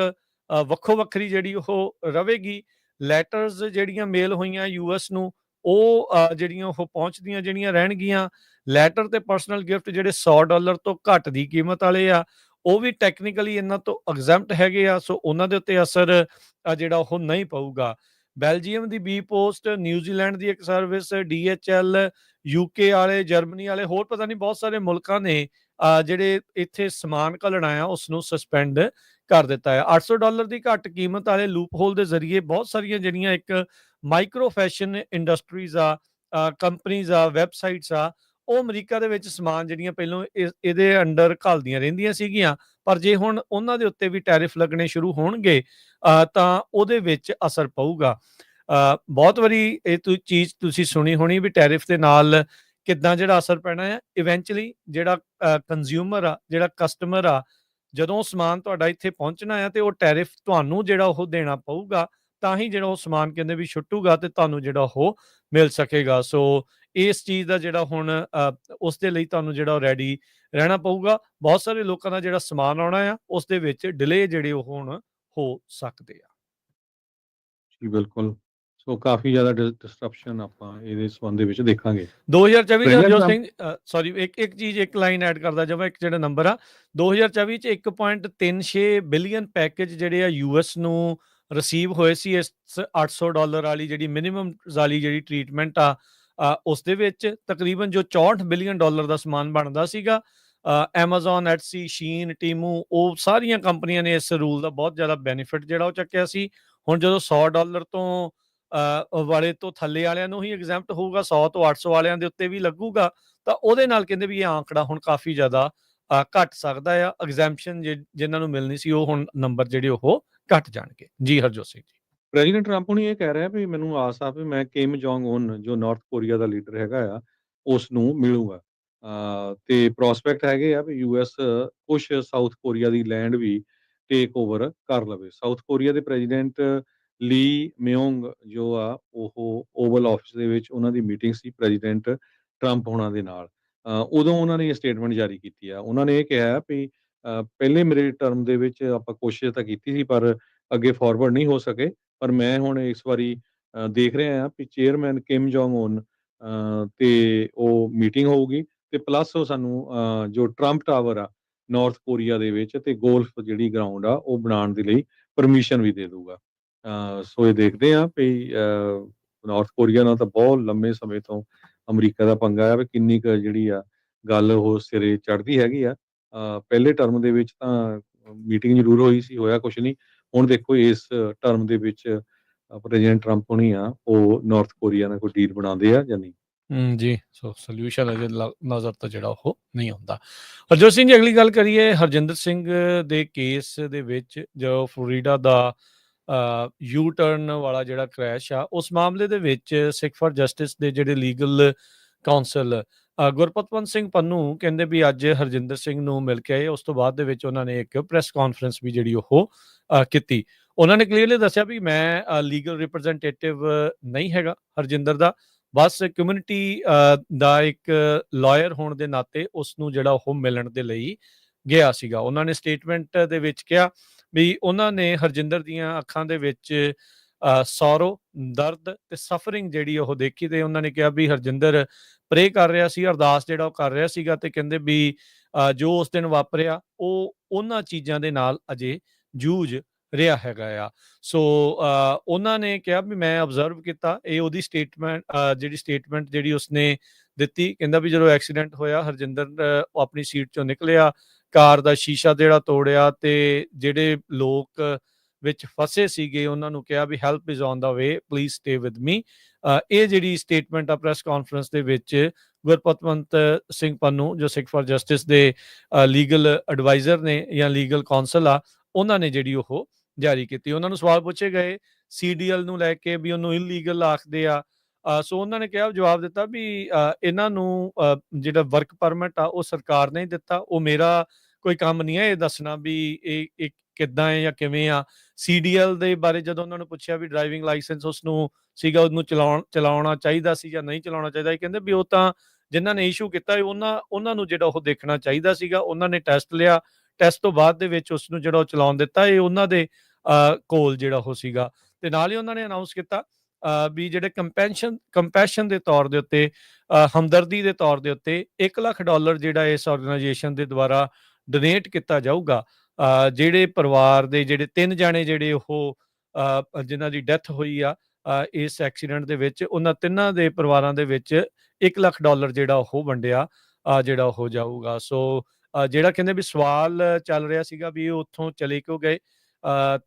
ਵੱਖੋ ਵੱਖਰੀ ਜਿਹੜੀ ਉਹ ਰਵੇਗੀ। ਲੈਟਰਸ ਜਿਹੜੀਆਂ ਮੇਲ ਹੋਈਆਂ ਯੂਐਸ ਨੂੰ ਉਹ ਜਿਹੜੀਆਂ ਉਹ ਪਹੁੰਚਦੀਆਂ ਜਿਹੜੀਆਂ ਰਹਿਣਗੀਆਂ। ਲੈਟਰ ਤੇ ਪਰਸਨਲ ਗਿਫਟ ਜਿਹੜੇ $100 ਤੋਂ ਘੱਟ ਦੀ ਕੀਮਤ ਵਾਲੇ ਆ ਉਹ ਵੀ ਟੈਕਨੀਕਲੀ ਇਹਨਾਂ ਤੋਂ ਐਗਜ਼ੈਂਪਟ ਹੈਗੇ ਆ। ਸੋ ਉਹਨਾਂ ਦੇ ਉੱਤੇ ਅਸਰ ਜਿਹੜਾ ਉਹ ਨਹੀਂ ਪਊਗਾ। ਬੈਲਜੀਅਮ ਦੀ ਬੀ ਪੋਸਟ, ਨਿਊਜ਼ੀਲੈਂਡ ਦੀ ਇੱਕ ਸਰਵਿਸ, DHL, UK ਵਾਲੇ, ਜਰਮਨੀ ਵਾਲੇ, ਹੋਰ ਪਤਾ ਨਹੀਂ ਬਹੁਤ ਸਾਰੇ ਮੁਲਕਾਂ ਨੇ ਜਿਹੜੇ ਇੱਥੇ ਸਮਾਨ ਘੱਲਣਾ ਆ ਉਸ ਨੂੰ ਸਸਪੈਂਡ ਕਰ ਦਿੱਤਾ ਹੈ। $800 ਦੀ ਘੱਟ ਕੀਮਤ ਵਾਲੇ ਲੂਪ ਹੋਲ ਦੇ ਜ਼ਰੀਏ ਬਹੁਤ ਸਾਰੀਆਂ ਜਿਹੜੀਆਂ ਇੱਕ ਮਾਈਕਰੋ ਫੈਸ਼ਨ ਇੰਡਸਟਰੀਜ਼ ਆ, ਕੰਪਨੀਜ਼ ਆ, ਵੈਬਸਾਈਟਸ ਆ, ਉਹ ਅਮਰੀਕਾ ਦੇ ਵਿੱਚ ਸਮਾਨ ਜਿਹੜੀਆਂ ਪਹਿਲਾਂ ਇਹਦੇ ਅੰਡਰ ਘੱਲਦੀਆਂ ਰਹਿੰਦੀਆਂ ਸੀਗੀਆਂ। ਪਰ ਜੇ ਹੁਣ ਉਹਨਾਂ ਦੇ ਉੱਤੇ ਵੀ ਟੈਰਿਫ ਲੱਗਣੇ ਸ਼ੁਰੂ ਹੋਣਗੇ ਤਾਂ ਉਹਦੇ ਵਿੱਚ ਅਸਰ ਪਊਗਾ। ਬਹੁਤ ਵਾਰੀ ਇਹ ਚੀਜ਼ ਤੁਸੀਂ ਸੁਣੀ ਹੋਣੀ ਵੀ ਟੈਰਿਫ ਦੇ ਨਾਲ ਕਿੱਦਾਂ ਜਿਹੜਾ ਅਸਰ ਪੈਣਾ ਹੈ। ਇਵੈਂਚੁਅਲੀ ਜਿਹੜਾ ਕੰਜ਼ਿਊਮਰ ਆ, ਜਿਹੜਾ ਕਸਟਮਰ ਆ, ਜਦੋਂ ਸਮਾਨ ਤੁਹਾਡਾ ਇੱਥੇ ਪਹੁੰਚਣਾ ਆ ਤੇ ਉਹ ਟੈਰਿਫ ਤੁਹਾਨੂੰ ਜਿਹੜਾ ਉਹ ਦੇਣਾ ਪਊਗਾ ਤਾਂ ਹੀ ਜਿਹੜਾ ਉਹ ਸਮਾਨ ਕਹਿੰਦੇ ਵੀ ਛੁੱਟੂਗਾ ਤੇ ਤੁਹਾਨੂੰ ਜਿਹੜਾ ਉਹ ਮਿਲ ਸਕੇਗਾ। ਸੋ ਇਸ ਚੀਜ਼ ਦਾ ਜਿਹੜਾ ਹੁਣ ਉਸ ਦੇ ਲਈ ਤੁਹਾਨੂੰ ਜਿਹੜਾ ਰੈਡੀ ਰਹਿਣਾ ਪਊਗਾ। ਬਹੁਤ ਸਾਰੇ ਲੋਕਾਂ ਦਾ ਜਿਹੜਾ ਸਮਾਨ ਆਉਣਾ ਆ ਉਸ ਦੇ ਵਿੱਚ ਡਿਲੇ ਜਿਹੜੇ ਉਹ ਹੁਣ ਹੋ ਸਕਦੇ ਆ।
ਜੀ ਬਿਲਕੁਲ। ਸੋ ਕਾਫੀ ਜ਼ਿਆਦਾ ਡਿਸਟਰਪਸ਼ਨ ਆਪਾਂ ਇਹਦੇ ਸੰਬੰਧ ਦੇ ਵਿੱਚ ਦੇਖਾਂਗੇ।
2024 ਚ ਹਰਜੋਤ
ਪ੍ਰੈਜ਼ੀਡੈਂਟ
ਸਿੰਘ ਸੌਰੀ ਇੱਕ ਚੀਜ਼, ਇੱਕ ਲਾਈਨ ਐਡ ਕਰਦਾ ਜਾਵਾਂ, ਇੱਕ ਜਿਹੜਾ ਨੰਬਰ ਆ 2024 ਚ 1.36 ਬਿਲੀਅਨ ਪੈਕੇਜ ਜਿਹੜੇ ਆ ਯੂਐਸ ਨੂੰ ਰਿਸੀਵ ਹੋਏ ਸੀ ਇਸ $800 ਵਾਲੀ ਜਿਹੜੀ ਮਿਨੀਮਮ ਵਾਲੀ ਜਿਹੜੀ ਟ੍ਰੀਟਮੈਂਟ ਆ ਉਸ ਦੇ ਵਿੱਚ ਤਕਰੀਬਨ ਜੋ $64 ਬਿਲੀਅਨ ਦਾ ਸਮਾਨ ਬਣਦਾ ਸੀਗਾ। ਐਮਾਜ਼ੋਨ, ਐਟਸੀ, ਸ਼ੀਨ, ਟੀਮੂ, ਉਹ ਸਾਰੀਆਂ ਕੰਪਨੀਆਂ ਨੇ ਇਸ ਰੂਲ ਦਾ ਬਹੁਤ ਜ਼ਿਆਦਾ ਬੈਨੀਫਿਟ ਜਿਹੜਾ ਉਹ ਚੱਕਿਆ ਸੀ। ਹੁਣ ਜਦੋਂ $100 ਤੋਂ ਵਾਲੇ ਤੋਂ ਥੱਲੇ ਵਾਲਿਆਂ ਨੂੰ ਹੀ ਐਗਜ਼ੈਂਪਟ ਹੋਊਗਾ, 100 ਤੋਂ 800 ਵਾਲਿਆਂ ਦੇ ਉੱਤੇ ਵੀ ਲੱਗੂਗਾ ਤਾਂ ਉਹਦੇ ਨਾਲ ਕਹਿੰਦੇ ਵੀ ਇਹ ਆંકੜਾ ਹੁਣ ਕਾਫੀ ਜ਼ਿਆਦਾ ਘਟ ਸਕਦਾ ਆ। ਐਗਜ਼ੈਂਪਸ਼ਨ ਜਿਨ੍ਹਾਂ ਨੂੰ ਮਿਲਣੀ ਸੀ ਉਹ ਹੁਣ ਨੰਬਰ ਜਿਹੜੇ ਉਹ ਘਟ ਜਾਣਗੇ। ਜੀ ਹਰਜੋਤ ਸਿੰਘ ਜੀ।
ਪ੍ਰੈਜ਼ੀਡੈਂਟ ਟਰੰਪ ਹੁਣੀ ਇਹ ਕਹਿ ਰਿਹਾ ਵੀ ਮੈਨੂੰ ਆਸ ਆ ਵੀ ਮੈਂ ਕਿਮ ਜੋਂਗ ਉਨ ਜੋ ਨਾਰਥ ਕੋਰੀਆ ਦਾ ਲੀਡਰ ਹੈਗਾ ਆ ਉਸ ਨੂੰ ਮਿਲੂੰਗਾ। ਤੇ ਪ੍ਰੋਸਪੈਕਟ ਹੈਗੇ ਆ ਵੀ ਯੂਐਸ ਕੁਛ ਸਾਊਥ ਕੋਰੀਆ ਦੀ ਲੈਂਡ ਵੀ ਟੇਕ ਓਵਰ ਕਰ ਲਵੇ। ਸਾਊਥ ਕੋਰੀਆ ਦੇ ਪ੍ਰੈਜ਼ੀਡੈਂਟ ਲੀ ਮਿਓਂਗ ਜੋ ਆ ਉਹ ਓਵਲ ਆਫਿਸ ਦੇ ਵਿੱਚ ਉਹਨਾਂ ਦੀ ਮੀਟਿੰਗ ਸੀ ਪ੍ਰੈਜ਼ੀਡੈਂਟ ਟਰੰਪ ਹੋਣਾ ਦੇ ਨਾਲ। ਉਦੋਂ ਉਹਨਾਂ ਨੇ ਇਹ ਸਟੇਟਮੈਂਟ ਜਾਰੀ ਕੀਤੀ ਆ। ਉਹਨਾਂ ਨੇ ਇਹ ਕਿਹਾ ਵੀ ਪਹਿਲੇ ਮੇਰੇ ਟਰਮ ਦੇ ਵਿੱਚ ਆਪਾਂ ਕੋਸ਼ਿਸ਼ ਤਾਂ ਕੀਤੀ ਸੀ, ਪਰ ਅੱਗੇ ਫਾਰਵਰਡ ਨਹੀਂ ਹੋ ਸਕੇ। ਪਰ ਮੈਂ ਹੁਣ ਇਸ ਵਾਰੀ ਦੇਖ ਰਿਹਾ ਹਾਂ ਵੀ ਚੇਅਰਮੈਨ ਕਿਮ ਜੋਂਗ ਉਨ ਤੇ ਉਹ ਮੀਟਿੰਗ ਹੋਊਗੀ, ਤੇ ਪਲੱਸ ਉਹ ਸਾਨੂੰ ਜੋ ਟਰੰਪ ਟਾਵਰ ਆ ਨਾਰਥ ਕੋਰੀਆ ਦੇ ਵਿੱਚ, ਤੇ ਗੋਲਫ ਜਿਹੜੀ ਗਰਾਊਂਡ ਆ ਉਹ ਬਣਾਉਣ ਦੇ ਲਈ ਪਰਮਿਸ਼ਨ ਵੀ ਦੇ ਦਊਗਾ। ਸੋ ਇਹ ਦੇਖਦੇ ਹਾਂ ਵੀ ਨਾਰਥ ਕੋਰੀਆ ਨਾਲ ਤਾਂ ਬਹੁਤ ਲੰਮੇ ਸਮੇਂ ਤੋਂ ਅਮਰੀਕਾ ਦਾ ਪੰਗਾ ਆ, ਵੀ ਕਿੰਨੀ ਕੁ ਜਿਹੜੀ ਆ ਗੱਲ ਉਹ ਸਿਰੇ ਚੜ੍ਹਦੀ ਹੈਗੀ ਆ। ਪਹਿਲੇ ਟਰਮ ਦੇ ਵਿੱਚ ਤਾਂ ਮੀਟਿੰਗ ਜ਼ਰੂਰ ਹੋਈ ਸੀ, ਹੋਇਆ ਕੁਛ ਨਹੀਂ। ਹੁਣ ਦੇਖੋ ਇਸ ਟਰਮ ਦੇ ਵਿੱਚ ਪ੍ਰੈਜ਼ੀਡੈਂਟ ਟਰੰਪ ਹੋਣੀ ਆ, ਉਹ ਨਾਰਥ ਕੋਰੀਆ ਨਾਲ ਕੋਈ ਡੀਲ ਬਣਾਉਂਦੇ ਆ ਜਾਂ ਨਹੀਂ।
ਜੀ, ਸੋ ਸੋਲਿਊਸ਼ਨ ਅਜੇ ਨਜ਼ਰ ਤਾਂ ਜਿਹੜਾ ਉਹ ਨਹੀਂ ਆਉਂਦਾ। ਹਰਜੋਤ ਸਿੰਘ ਜੀ, ਅਗਲੀ ਗੱਲ ਕਰੀਏ ਹਰਜਿੰਦਰ ਸਿੰਘ ਦੇ ਕੇਸ ਦੇ ਵਿੱਚ, ਜੋ ਫਲੋਰੀਡਾ ਦਾ ਯੂ ਟਰਨ ਵਾਲਾ ਜਿਹੜਾ ਕ੍ਰੈਸ਼ ਆ, ਉਸ ਮਾਮਲੇ ਦੇ ਵਿੱਚ ਸਿੱਖ ਫਾਰ ਜਸਟਿਸ ਦੇ ਜਿਹੜੇ ਲੀਗਲ ਕਾਉਂਸਲ ਗੁਰਪਤਵੰਤ ਸਿੰਘ ਪੰਨੂ ਕਹਿੰਦੇ ਵੀ ਅੱਜ ਹਰਜਿੰਦਰ ਸਿੰਘ ਨੂੰ ਮਿਲ ਕੇ ਆਏ। ਉਸ ਤੋਂ ਬਾਅਦ ਦੇ ਵਿੱਚ ਉਹਨਾਂ ਨੇ ਇੱਕ ਪ੍ਰੈਸ ਕਾਨਫਰੰਸ ਵੀ ਜਿਹੜੀ ਉਹ ਕੀਤੀ। ਉਹਨਾਂ ਨੇ ਕਲੀਅਰਲੀ ਦੱਸਿਆ ਵੀ ਮੈਂ ਲੀਗਲ ਰਿਪਰੈਜ਼ੈਂਟੇਟਿਵ ਨਹੀਂ ਹੈਗਾ ਹਰਜਿੰਦਰ ਦਾ, ਬਸ ਕਮਿਊਨਿਟੀ ਦਾ ਇੱਕ ਲਾਇਰ ਹੋਣ ਦੇ ਨਾਤੇ ਉਸ ਨੂੰ ਜਿਹੜਾ ਉਹ ਮਿਲਣ ਦੇ ਲਈ ਗਿਆ ਸੀਗਾ। ਉਹਨਾਂ ਨੇ ਸਟੇਟਮੈਂਟ ਦੇ ਵਿੱਚ ਕਿਹਾ ਵੀ ਉਹਨਾਂ ਨੇ ਹਰਜਿੰਦਰ ਦੀਆਂ ਅੱਖਾਂ ਦੇ ਵਿੱਚ ਸੌਰੋ, ਦਰਦ ਤੇ ਸਫਰਿੰਗ ਜਿਹੜੀ ਉਹ ਦੇਖੀ, ਤੇ ਉਹਨਾਂ ਨੇ ਕਿਹਾ ਵੀ ਹਰਜਿੰਦਰ ਪ੍ਰੇ ਕਰ ਰਿਹਾ ਸੀ, ਅਰਦਾਸ ਜਿਹੜਾ ਉਹ ਕਰ ਰਿਹਾ ਸੀਗਾ, ਤੇ ਕਹਿੰਦੇ ਵੀ ਜੋ ਉਸ ਦਿਨ ਵਾਪਰਿਆ ਉਹ ਉਹਨਾਂ ਚੀਜ਼ਾਂ ਦੇ ਨਾਲ ਅਜੇ ਜੂਝ ਰਿਹਾ ਹੈਗਾ ਆ। ਸੋ ਉਹਨਾਂ ਨੇ ਕਿਹਾ ਵੀ ਮੈਂ ਅਬਜ਼ਰਵ ਕੀਤਾ, ਇਹ ਉਹਦੀ ਸਟੇਟਮੈਂਟ ਜਿਹੜੀ ਉਸਨੇ ਦਿੱਤੀ। ਕਹਿੰਦਾ ਵੀ ਜਦੋਂ ਐਕਸੀਡੈਂਟ ਹੋਇਆ ਹਰਜਿੰਦਰ ਉਹ ਆਪਣੀ ਸੀਟ ਚੋਂ ਨਿਕਲਿਆ, ਕਾਰ ਦਾ ਸ਼ੀਸ਼ਾ ਜਿਹੜਾ ਤੋੜਿਆ, ਤੇ ਜਿਹੜੇ ਲੋਕ ਵਿੱਚ ਫਸੇ ਸੀਗੇ ਉਹਨਾਂ ਨੂੰ ਕਿਹਾ ਵੀ help is on the way, please stay with me. ਇਹ ਜਿਹੜੀ ਸਟੇਟਮੈਂਟ ਆ ਪ੍ਰੈਸ ਕਾਨਫਰੰਸ ਦੇ ਵਿੱਚ ਗੁਰਪਤਵੰਤ ਸਿੰਘ ਪੰਨੂ, ਜੋ ਸਿੱਖ ਫਾਰ ਜਸਟਿਸ ਦੇ ਲੀਗਲ ਐਡਵਾਈਜ਼ਰ ਨੇ ਜਾਂ ਲੀਗਲ ਕਾਉਂਸਲ ਆ, ਉਹਨਾਂ ਨੇ ਜਿਹੜੀ ਉਹ ਜਾਰੀ ਕੀਤੀ। ਉਹਨਾਂ ਨੂੰ ਸਵਾਲ ਪੁੱਛੇ ਗਏ CDL ਨੂੰ ਲੈ ਕੇ ਵੀ ਉਹਨੂੰ ਇਲੀਗਲ ਆਖਦੇ ਆ। ਸੋ ਉਹਨਾਂ ਨੇ ਕਿਹਾ, ਜਵਾਬ ਦਿੱਤਾ ਵੀ ਇਹਨਾਂ ਨੂੰ ਜਿਹੜਾ ਵਰਕ ਪਰਮਿਟ ਆ ਉਹ ਸਰਕਾਰ ਨੇ ਦਿੱਤਾ, ਉਹ ਮੇਰਾ ਕੋਈ ਕੰਮ ਨਹੀਂ ਹੈ ਇਹ ਦੱਸਣਾ ਵੀ ਇਹ ਕਿੱਦਾਂ ਹੈ ਜਾਂ ਕਿਵੇਂ ਆ। CDL ਦੇ ਬਾਰੇ ਜਦੋਂ ਉਹਨਾਂ ਨੂੰ ਪੁੱਛਿਆ ਵੀ ਡਰਾਈਵਿੰਗ ਲਾਇਸੈਂਸ ਉਸਨੂੰ ਸੀਗਾ, ਉਹਨੂੰ ਚਲਾਉਣਾ ਚਾਹੀਦਾ ਸੀ ਜਾਂ ਨਹੀਂ ਚਲਾਉਣਾ ਚਾਹੀਦਾ, ਇਹ ਕਹਿੰਦੇ ਵੀ ਉਹ ਤਾਂ ਜਿਨ੍ਹਾਂ ਨੇ ਇਸ਼ੂ ਕੀਤਾ ਉਹਨਾਂ ਨੂੰ ਜਿਹੜਾ ਉਹ ਦੇਖਣਾ ਚਾਹੀਦਾ ਸੀਗਾ। ਉਹਨਾਂ ਨੇ ਟੈਸਟ ਲਿਆ, ਟੈਸਟ ਤੋਂ ਬਾਅਦ ਦੇ ਵਿੱਚ ਉਸ ਨੂੰ ਜਿਹੜਾ ਉਹ ਚਲਾਉਣ ਦਿੱਤਾ, ਇਹ ਉਹਨਾਂ ਦੇ ਕੋਲ ਜਿਹੜਾ ਉਹ ਸੀਗਾ। ਤੇ ਨਾਲ ਹੀ ਉਹਨਾਂ ਨੇ ਅਨਾਉਂਸ ਕੀਤਾ ਵੀ ਜਿਹੜੇ ਕੰਪੈਸ਼ਨ ਦੇ ਤੌਰ ਦੇ ਉੱਤੇ, ਹਮਦਰਦੀ ਦੇ ਤੌਰ ਦੇ ਉੱਤੇ $1 ਲੱਖ ਜਿਹੜਾ ਇਸ ਆਰਗੇਨਾਈਜੇਸ਼ਨ ਦੇ ਦੁਆਰਾ ਡੋਨੇਟ ਕੀਤਾ ਜਾਊਗਾ। ਜਿਹੜੇ ਪਰਿਵਾਰ ਦੇ ਜਿਹੜੇ 3 ਜਾਣੇ ਜਿਹੜੇ ਉਹ ਜਿਨ੍ਹਾਂ ਦੀ ਡੈਥ ਹੋਈ ਆ ਇਸ ਐਕਸੀਡੈਂਟ ਦੇ ਵਿੱਚ, ਉਹਨਾਂ ਤਿੰਨਾਂ ਦੇ ਪਰਿਵਾਰਾਂ ਦੇ ਵਿੱਚ $1 ਲੱਖ ਜਿਹੜਾ ਉਹ ਵੰਡਿਆ ਜਿਹੜਾ ਉਹ ਜਾਊਗਾ। ਸੋ ਜਿਹੜਾ ਕਹਿੰਦੇ ਵੀ ਸਵਾਲ ਚੱਲ ਰਿਹਾ ਸੀਗਾ ਵੀ ਉਹ ਉੱਥੋਂ ਚਲੇ ਕਿਉਂ ਗਏ,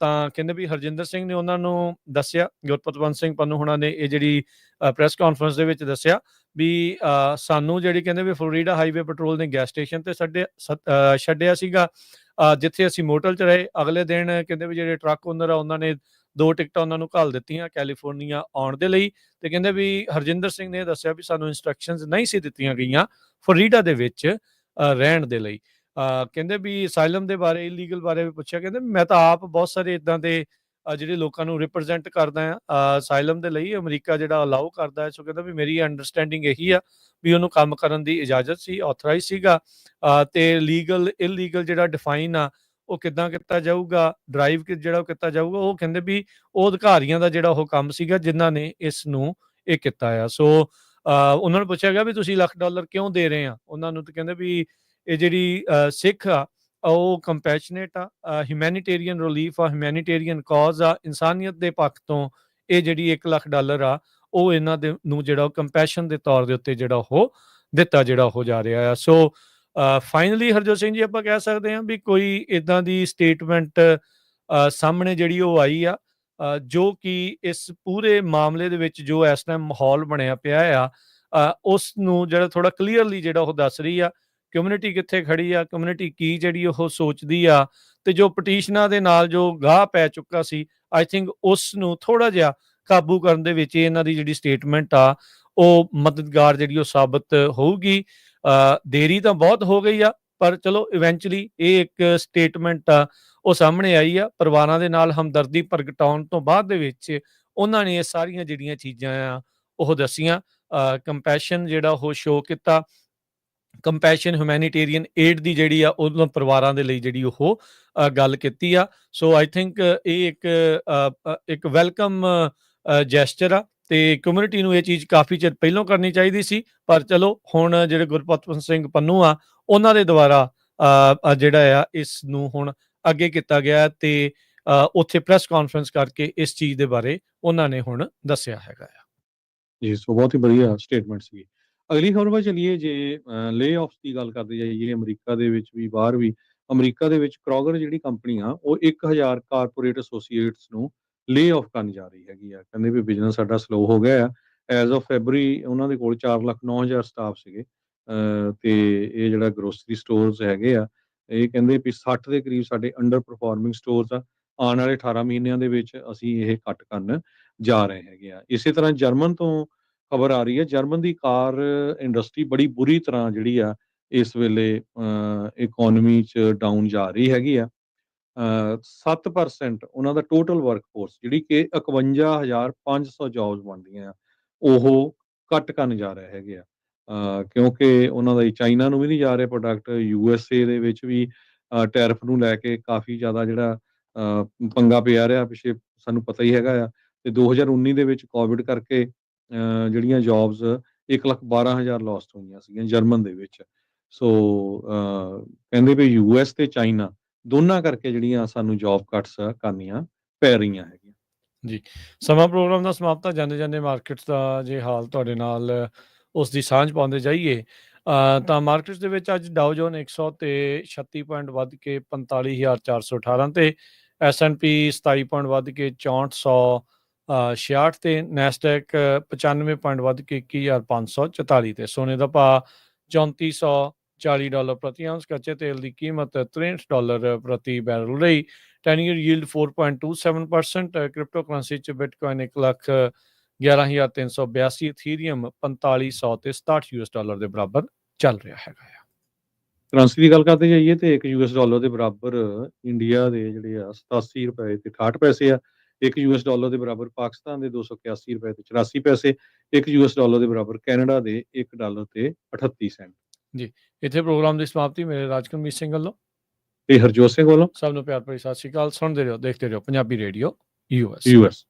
ਤਾਂ ਕਹਿੰਦੇ ਵੀ ਹਰਜਿੰਦਰ ਸਿੰਘ ਨੇ ਉਹਨਾਂ ਨੂੰ ਦੱਸਿਆ, ਗੁਰਪਤਵੰਤ ਸਿੰਘ ਪੰਨੂ ਹੋਣਾ ਨੇ ਇਹ ਜਿਹੜੀ ਪ੍ਰੈਸ ਕਾਨਫਰੰਸ ਦੇ ਵਿੱਚ ਦੱਸਿਆ ਵੀ ਸਾਨੂੰ ਜਿਹੜੀ ਕਹਿੰਦੇ ਵੀ ਫਲੋਰੀਡਾ ਹਾਈਵੇ ਪੈਟਰੋਲ ਨੇ ਗੈਸ ਸਟੇਸ਼ਨ ਤੇ ਛੱਡਿਆ ਸੀਗਾ, ਜਿੱਥੇ ਅਸੀਂ ਮੋਟਲ 'ਚ ਰਹੇ। ਅਗਲੇ ਦਿਨ ਕਹਿੰਦੇ ਵੀ ਜਿਹੜੇ ਟਰੱਕ ਓਨਰ ਆ ਉਹਨਾਂ ਨੇ 2 ਟਿਕਟਾਂ ਉਹਨਾਂ ਨੂੰ ਘੱਲ ਦਿੱਤੀਆਂ ਕੈਲੀਫੋਰਨੀਆ ਆਉਣ ਦੇ ਲਈ। ਤੇ ਕਹਿੰਦੇ ਵੀ ਹਰਜਿੰਦਰ ਸਿੰਘ ਨੇ ਦੱਸਿਆ ਵੀ ਸਾਨੂੰ ਇੰਸਟਰਕਸ਼ਨਸ ਨਹੀਂ ਸੀ ਦਿੱਤੀਆਂ ਗਈਆਂ ਫਲੋਰੀਡਾ ਦੇ ਵਿੱਚ ਰਹਿਣ ਦੇ ਲਈ। ਕਹਿੰਦੇ ਵੀ ਅਸਾਈਲਮ ਦੇ ਬਾਰੇ, ਇਲੀਗਲ ਬਾਰੇ ਵੀ ਪੁੱਛਿਆ। ਕਹਿੰਦੇ ਮੈਂ ਤਾਂ ਆਪ ਬਹੁਤ ਸਾਰੇ ਇਦਾਂ ਦੇ ਜਿਹੜੇ ਲੋਕਾਂ ਨੂੰ ਰਿਪਰੈਜ਼ੈਂਟ ਕਰਦਾ ਆ ਅਸਾਈਲਮ ਦੇ ਲਈ, ਅਮਰੀਕਾ ਜਿਹੜਾ ਅਲਾਉ ਕਰਦਾ ਹੈ। ਸੋ ਕਹਿੰਦਾ ਵੀ ਮੇਰੀ ਅੰਡਰਸਟੈਂਡਿੰਗ ਇਹੀ ਆ ਵੀ ਉਹਨੂੰ ਕੰਮ ਕਰਨ ਦੀ ਇਜਾਜ਼ਤ ਸੀ, ਆਥੋਰਾਈਜ਼ ਸੀਗਾ। ਤੇ ਲੀਗਲ ਇਲੀਗਲ ਜਿਹੜਾ ਡਿਫਾਈਨ ਆ ਉਹ ਕਿੱਦਾਂ ਕੀਤਾ ਜਾਊਗਾ, ਡਰਾਈਵ ਜਿਹੜਾ ਉਹ ਕੀਤਾ ਜਾਊਗਾ, ਉਹ ਕਹਿੰਦੇ ਵੀ ਉਹ ਅਧਿਕਾਰੀਆਂ ਦਾ ਜਿਹੜਾ ਉਹ ਕੰਮ ਸੀਗਾ ਜਿਨ੍ਹਾਂ ਨੇ ਇਸ ਨੂੰ ਇਹ ਕੀਤਾ ਆ। ਸੋ ਉਹਨਾਂ ਨੂੰ ਪੁੱਛਿਆ ਗਿਆ ਵੀ ਤੁਸੀਂ $1 ਲੱਖ ਕਿਉਂ ਦੇ ਰਹੇ ਆ ਉਹਨਾਂ ਨੂੰ, ਤੇ ਕਹਿੰਦੇ ਵੀ ਇਹ ਜਿਹੜੀ ਸਿੱਖ ਆ ਉਹ ਕੰਪੈਸ਼ਨੇਟ ਆ, ਹਿਊਮੈਨੀਟੇਰੀਅਨ ਰਿਲੀਫ ਆ, ਹਿਊਮੈਨੀਟੇਰੀਅਨ ਕਾਜ਼ ਆ, ਇਨਸਾਨੀਅਤ ਦੇ ਪੱਖ ਤੋਂ ਇਹ ਜਿਹੜੀ $1 ਲੱਖ ਆ ਉਹ ਇਹਨਾਂ ਦੇ ਨੂੰ ਜਿਹੜਾ ਉਹ ਕੰਪੈਸ਼ਨ ਦੇ ਤੌਰ ਦੇ ਉੱਤੇ ਜਿਹੜਾ ਉਹ ਦਿੱਤਾ ਜਿਹੜਾ ਹੋ ਜਾ ਰਿਹਾ ਆ। ਸੋ ਫਾਈਨਲੀ ਹਰਜੋਤ ਸਿੰਘ ਜੀ ਆਪਾਂ ਕਹਿ ਸਕਦੇ ਹਾਂ ਵੀ ਕੋਈ ਇਦਾਂ ਦੀ ਸਟੇਟਮੈਂਟ ਸਾਹਮਣੇ ਜਿਹੜੀ ਉਹ ਆਈ ਆ ਜੋ ਕਿ ਇਸ ਪੂਰੇ ਮਾਮਲੇ ਦੇ ਵਿੱਚ ਜੋ ਇਸ ਟਾਈਮ ਮਾਹੌਲ ਬਣਿਆ ਪਿਆ ਆ ਉਸ ਨੂੰ ਜਿਹੜਾ ਥੋੜਾ ਕਲੀਅਰਲੀ ਜਿਹੜਾ ਉਹ ਦੱਸ ਰਹੀ ਆ ਕਮਿਊਨਿਟੀ ਕਿੱਥੇ ਖੜੀ ਆ, ਕਮਿਊਨਿਟੀ ਕੀ ਜਿਹੜੀ ਉਹ ਸੋਚਦੀ ਆ, ਤੇ ਜੋ ਪਟੀਸ਼ਨਾਂ ਦੇ ਨਾਲ ਜੋ ਗਾਹ ਪੈ ਚੁੱਕਾ ਸੀ ਆਈ ਥਿੰਕ ਉਸ ਨੂੰ ਥੋੜਾ ਜਿਹਾ ਕਾਬੂ ਕਰਨ ਦੇ ਵਿੱਚ ਇਹਨਾਂ ਦੀ ਜਿਹੜੀ ਸਟੇਟਮੈਂਟ ਆ ਉਹ ਮਦਦਗਾਰ ਜਿਹੜੀ ਉਹ ਸਾਬਤ ਹੋਊਗੀ। ਦੇਰੀ ਤਾਂ ਬਹੁਤ ਹੋ ਗਈ ਆ ਪਰ ਚਲੋ ਇਵੈਂਚੁਅਲੀ ਇਹ ਇੱਕ ਸਟੇਟਮੈਂਟ ਆ ਉਹ ਸਾਹਮਣੇ ਆਈ ਆ। ਪਰਿਵਾਰਾਂ ਦੇ ਨਾਲ ਹਮਦਰਦੀ ਪ੍ਰਗਟਾਉਣ ਤੋਂ ਬਾਅਦ ਦੇ ਵਿੱਚ ਉਹਨਾਂ ਨੇ ਇਹ ਸਾਰੀਆਂ ਜਿਹੜੀਆਂ ਚੀਜ਼ਾਂ ਆ ਉਹ ਦੱਸੀਆਂ, ਕੰਪੈਸ਼ਨ ਜਿਹੜਾ ਉਹ ਸ਼ੋ ਕੀਤਾ। ਕੰਪੈਸ਼ਨ ਹਿਊਮੈਨਿਟੇਰੀਅਨ ਏਡ ਦੀ ਜਿਹੜੀ ਆ ਉਹਨਾਂ ਪਰਿਵਾਰਾਂ ਦੇ ਲਈ ਜਿਹੜੀ ਉਹ ਗੱਲ ਕੀਤੀ ਆ। ਸੋ ਆਈ ਥਿੰਕ ਇਹ ਇੱਕ ਵੈਲਕਮ ਜੈਸਚਰ ਆ ਤੇ ਕਮਿਊਨਿਟੀ ਨੂੰ ਇਹ ਚੀਜ਼ ਕਾਫੀ ਚਿਰ ਪਹਿਲਾਂ ਕਰਨੀ ਚਾਹੀਦੀ ਸੀ, ਪਰ ਚਲੋ ਹੁਣ ਜਿਹੜੇ ਗੁਰਪਤਵੰਤ ਸਿੰਘ ਪੰਨੂ ਆ ਉਹਨਾਂ ਦੇ ਦੁਆਰਾ ਜਿਹੜਾ ਆ ਇਸ ਨੂੰ ਹੁਣ ਅੱਗੇ ਕੀਤਾ ਗਿਆ ਤੇ ਉੱਥੇ ਪ੍ਰੈਸ ਕਾਨਫਰੰਸ ਕਰਕੇ ਇਸ ਚੀਜ਼ ਦੇ ਬਾਰੇ ਉਹਨਾਂ ਨੇ ਹੁਣ ਦੱਸਿਆ ਹੈਗਾ ਆ।
ਜੀ, ਸੋ ਬਹੁਤ ਹੀ ਵਧੀਆ ਸਟੇਟਮੈਂਟ ਸੀ। ਅਗਲੀ ਖਬਰ ਵੱਲ ਚਲੀਏ। ਜੇ ਲੇ-ਆਫਸ ਦੀ ਗੱਲ ਕਰਦੇ ਜਾਈਏ ਅਮਰੀਕਾ ਦੇ ਵਿੱਚ ਵੀ ਬਾਹਰ ਵੀ, ਅਮਰੀਕਾ ਦੇ ਵਿੱਚ ਕਰੋਗਰ ਜਿਹੜੀ ਕੰਪਨੀ ਆ ਉਹ 1000 ਕਾਰਪੋਰੇਟ ਐਸੋਸੀਏਟਸ ਨੂੰ ਲੇ-ਆਫ ਕਰਨ ਜਾ ਰਹੀ ਹੈਗੀ ਆ। ਕਹਿੰਦੇ ਵੀ ਬਿਜ਼ਨਸ ਸਾਡਾ ਸਲੋ ਹੋ ਗਿਆ ਆ। ਐਜ਼ ਆਫ ਫੈਬਰਰੀ ਉਹਨਾਂ ਦੇ ਕੋਲ 4,09,000 ਸਟਾਫ ਸੀਗੇ। ਤੇ ਇਹ ਜਿਹੜਾ ਗਰੋਸਰੀ ਸਟੋਰਸ ਹੈਗੇ ਆ, ਇਹ ਕਹਿੰਦੇ ਵੀ 60 ਦੇ ਕਰੀਬ ਸਾਡੇ ਅੰਡਰ ਪਰਫਾਰਮਿੰਗ ਸਟੋਰਸ ਆ। ਆਉਣ ਵਾਲੇ 18 ਮਹੀਨਿਆਂ ਦੇ ਵਿੱਚ ਅਸੀਂ ਇਹ ਕੱਟ ਕਰਨ ਜਾ ਰਹੇ ਹੈਗੇ ਆ। ਇਸੇ ਤਰ੍ਹਾਂ ਜਰਮਨ ਤੋਂ ਖਬਰ ਆ ਰਹੀ ਹੈ। ਜਰਮਨ ਦੀ ਕਾਰ ਇੰਡਸਟਰੀ ਬੜੀ ਬੁਰੀ ਤਰ੍ਹਾਂ ਜਿਹੜੀ ਆ ਇਸ ਵੇਲੇ ਇਕੋਨਮੀ 'ਚ ਡਾਊਨ ਜਾ ਰਹੀ ਹੈਗੀ ਆ। 7% ਉਹਨਾਂ ਦਾ ਟੋਟਲ ਵਰਕਫੋਰਸ ਜਿਹੜੀ ਕਿ 51,500 ਜੌਬਸ ਬਣਦੀਆਂ ਆ, ਉਹ ਕੱਟ ਕਰਨ ਜਾ ਰਹੇ ਹੈਗੇ ਆ। ਕਿਉਂਕਿ ਉਹਨਾਂ ਦਾ ਚਾਈਨਾ ਨੂੰ ਵੀ ਨਹੀਂ ਜਾ ਰਹੇ ਪ੍ਰੋਡਕਟ। USA ਦੇ ਵਿੱਚ ਵੀ ਟੈਰਿਫ ਨੂੰ ਲੈ ਕੇ ਕਾਫੀ ਜ਼ਿਆਦਾ ਜਿਹੜਾ ਪੰਗਾ ਪਿਆ ਰਿਹਾ ਪਿੱਛੇ, ਸਾਨੂੰ ਪਤਾ ਹੀ ਹੈਗਾ ਆ। ਤੇ 2019 ਦੇ ਵਿੱਚ ਕੋਵਿਡ ਕਰਕੇ ਜਿਹੜੀਆਂ ਜੌਬਸ 1,12,000 ਲੋਸਟ ਹੋਈਆਂ ਸੀਗੀਆਂ ਜਰਮਨ ਦੇ ਵਿੱਚ। ਸੋ ਕਹਿੰਦੇ ਵੀ US ਤੇ ਚਾਈਨਾ ਦੋਨਾਂ ਕਰਕੇ ਜਿਹੜੀਆਂ ਸਾਨੂੰ ਜੌਬ ਕੱਟਸ ਕਰਨੀਆਂ ਪੈ ਰਹੀਆਂ ਹੈਗੀਆਂ।
ਜੀ, ਸਮਾਂ ਪ੍ਰੋਗਰਾਮ ਦਾ ਸਮਾਪਤ ਆ। ਜਾਂਦੇ ਜਾਂਦੇ ਮਾਰਕੀਟਸ ਦਾ ਜੇ ਹਾਲ ਤੁਹਾਡੇ ਨਾਲ ਉਸ ਦੀ ਸਾਂਝ ਪਾਉਂਦੇ ਜਾਈਏ ਤਾਂ ਮਾਰਕੀਟਸ ਦੇ ਵਿੱਚ ਅੱਜ ਡਾਓ ਜੋਨ 100 ਤੇ 36 ਪੁਆਇੰਟ ਵੱਧ ਕੇ 45,418 ਤੇ S&P 27 ਪੁਆਇੰਟ ਵੱਧ ਕੇ 6466 ਤੇ ਨੈਸਡੈਕ 95 ਪੁਆਇੰਟ ਵੱਧ ਕੇ 21,544 ਤੇ ਸੋਨੇ ਦਾ ਭਾਅ $3440 ਪ੍ਰਤੀ ਆਉਂਸ। ਕੱਚੇ ਤੇਲ ਦੀ ਕੀਮਤ $63 ਪ੍ਰਤੀ ਬੈਰਲ ਰਹੀ। 10-year yield 4.27%। ਕ੍ਰਿਪਟੋ ਕਰੰਸੀ 'ਚ ਬਿਟਕੋਇਨ 1,11,382, ਇਥੀਰੀਅਮ 4500 ਤੇ $67 ਦੇ ਬਰਾਬਰ ਚੱਲ ਰਿਹਾ ਹੈਗਾ ਆ।
ਕਰੰਸੀ ਦੀ ਗੱਲ ਕਰਦੇ ਜਾਈਏ ਤੇ $1 ਦੇ ਬਰਾਬਰ ਇੰਡੀਆ ਦੇ ਜਿਹੜੇ ਆ $87 ਤੇ 68 ਪੈਸੇ ਆ। $1 ਦੇ ਬਰਾਬਰ ਪਾਕਿਸਤਾਨ ਦੇ $281 ਤੇ 84 ਪੈਸੇ। $1 ਦੇ ਬਰਾਬਰ ਕੈਨੇਡਾ ਦੇ $1 ਤੇ 38 ਸੈਂਟ।
ਜੀ, ਇੱਥੇ ਪ੍ਰੋਗਰਾਮ ਦੀ ਸਮਾਪਤੀ ਮੇਰੇ ਰਾਜਕਰਮੀਤ ਸਿੰਘ ਵੱਲੋਂ
ਤੇ ਹਰਜੋਤ ਸਿੰਘ ਵੱਲੋਂ
ਸਭ ਨੂੰ ਪਿਆਰ ਭਰੀ ਸਤਿ ਸ਼੍ਰੀ ਅਕਾਲ। ਸੁਣਦੇ ਰਹੋ, ਦੇਖਦੇ ਰਹੋ ਪੰਜਾਬੀ ਰੇਡੀਓ US।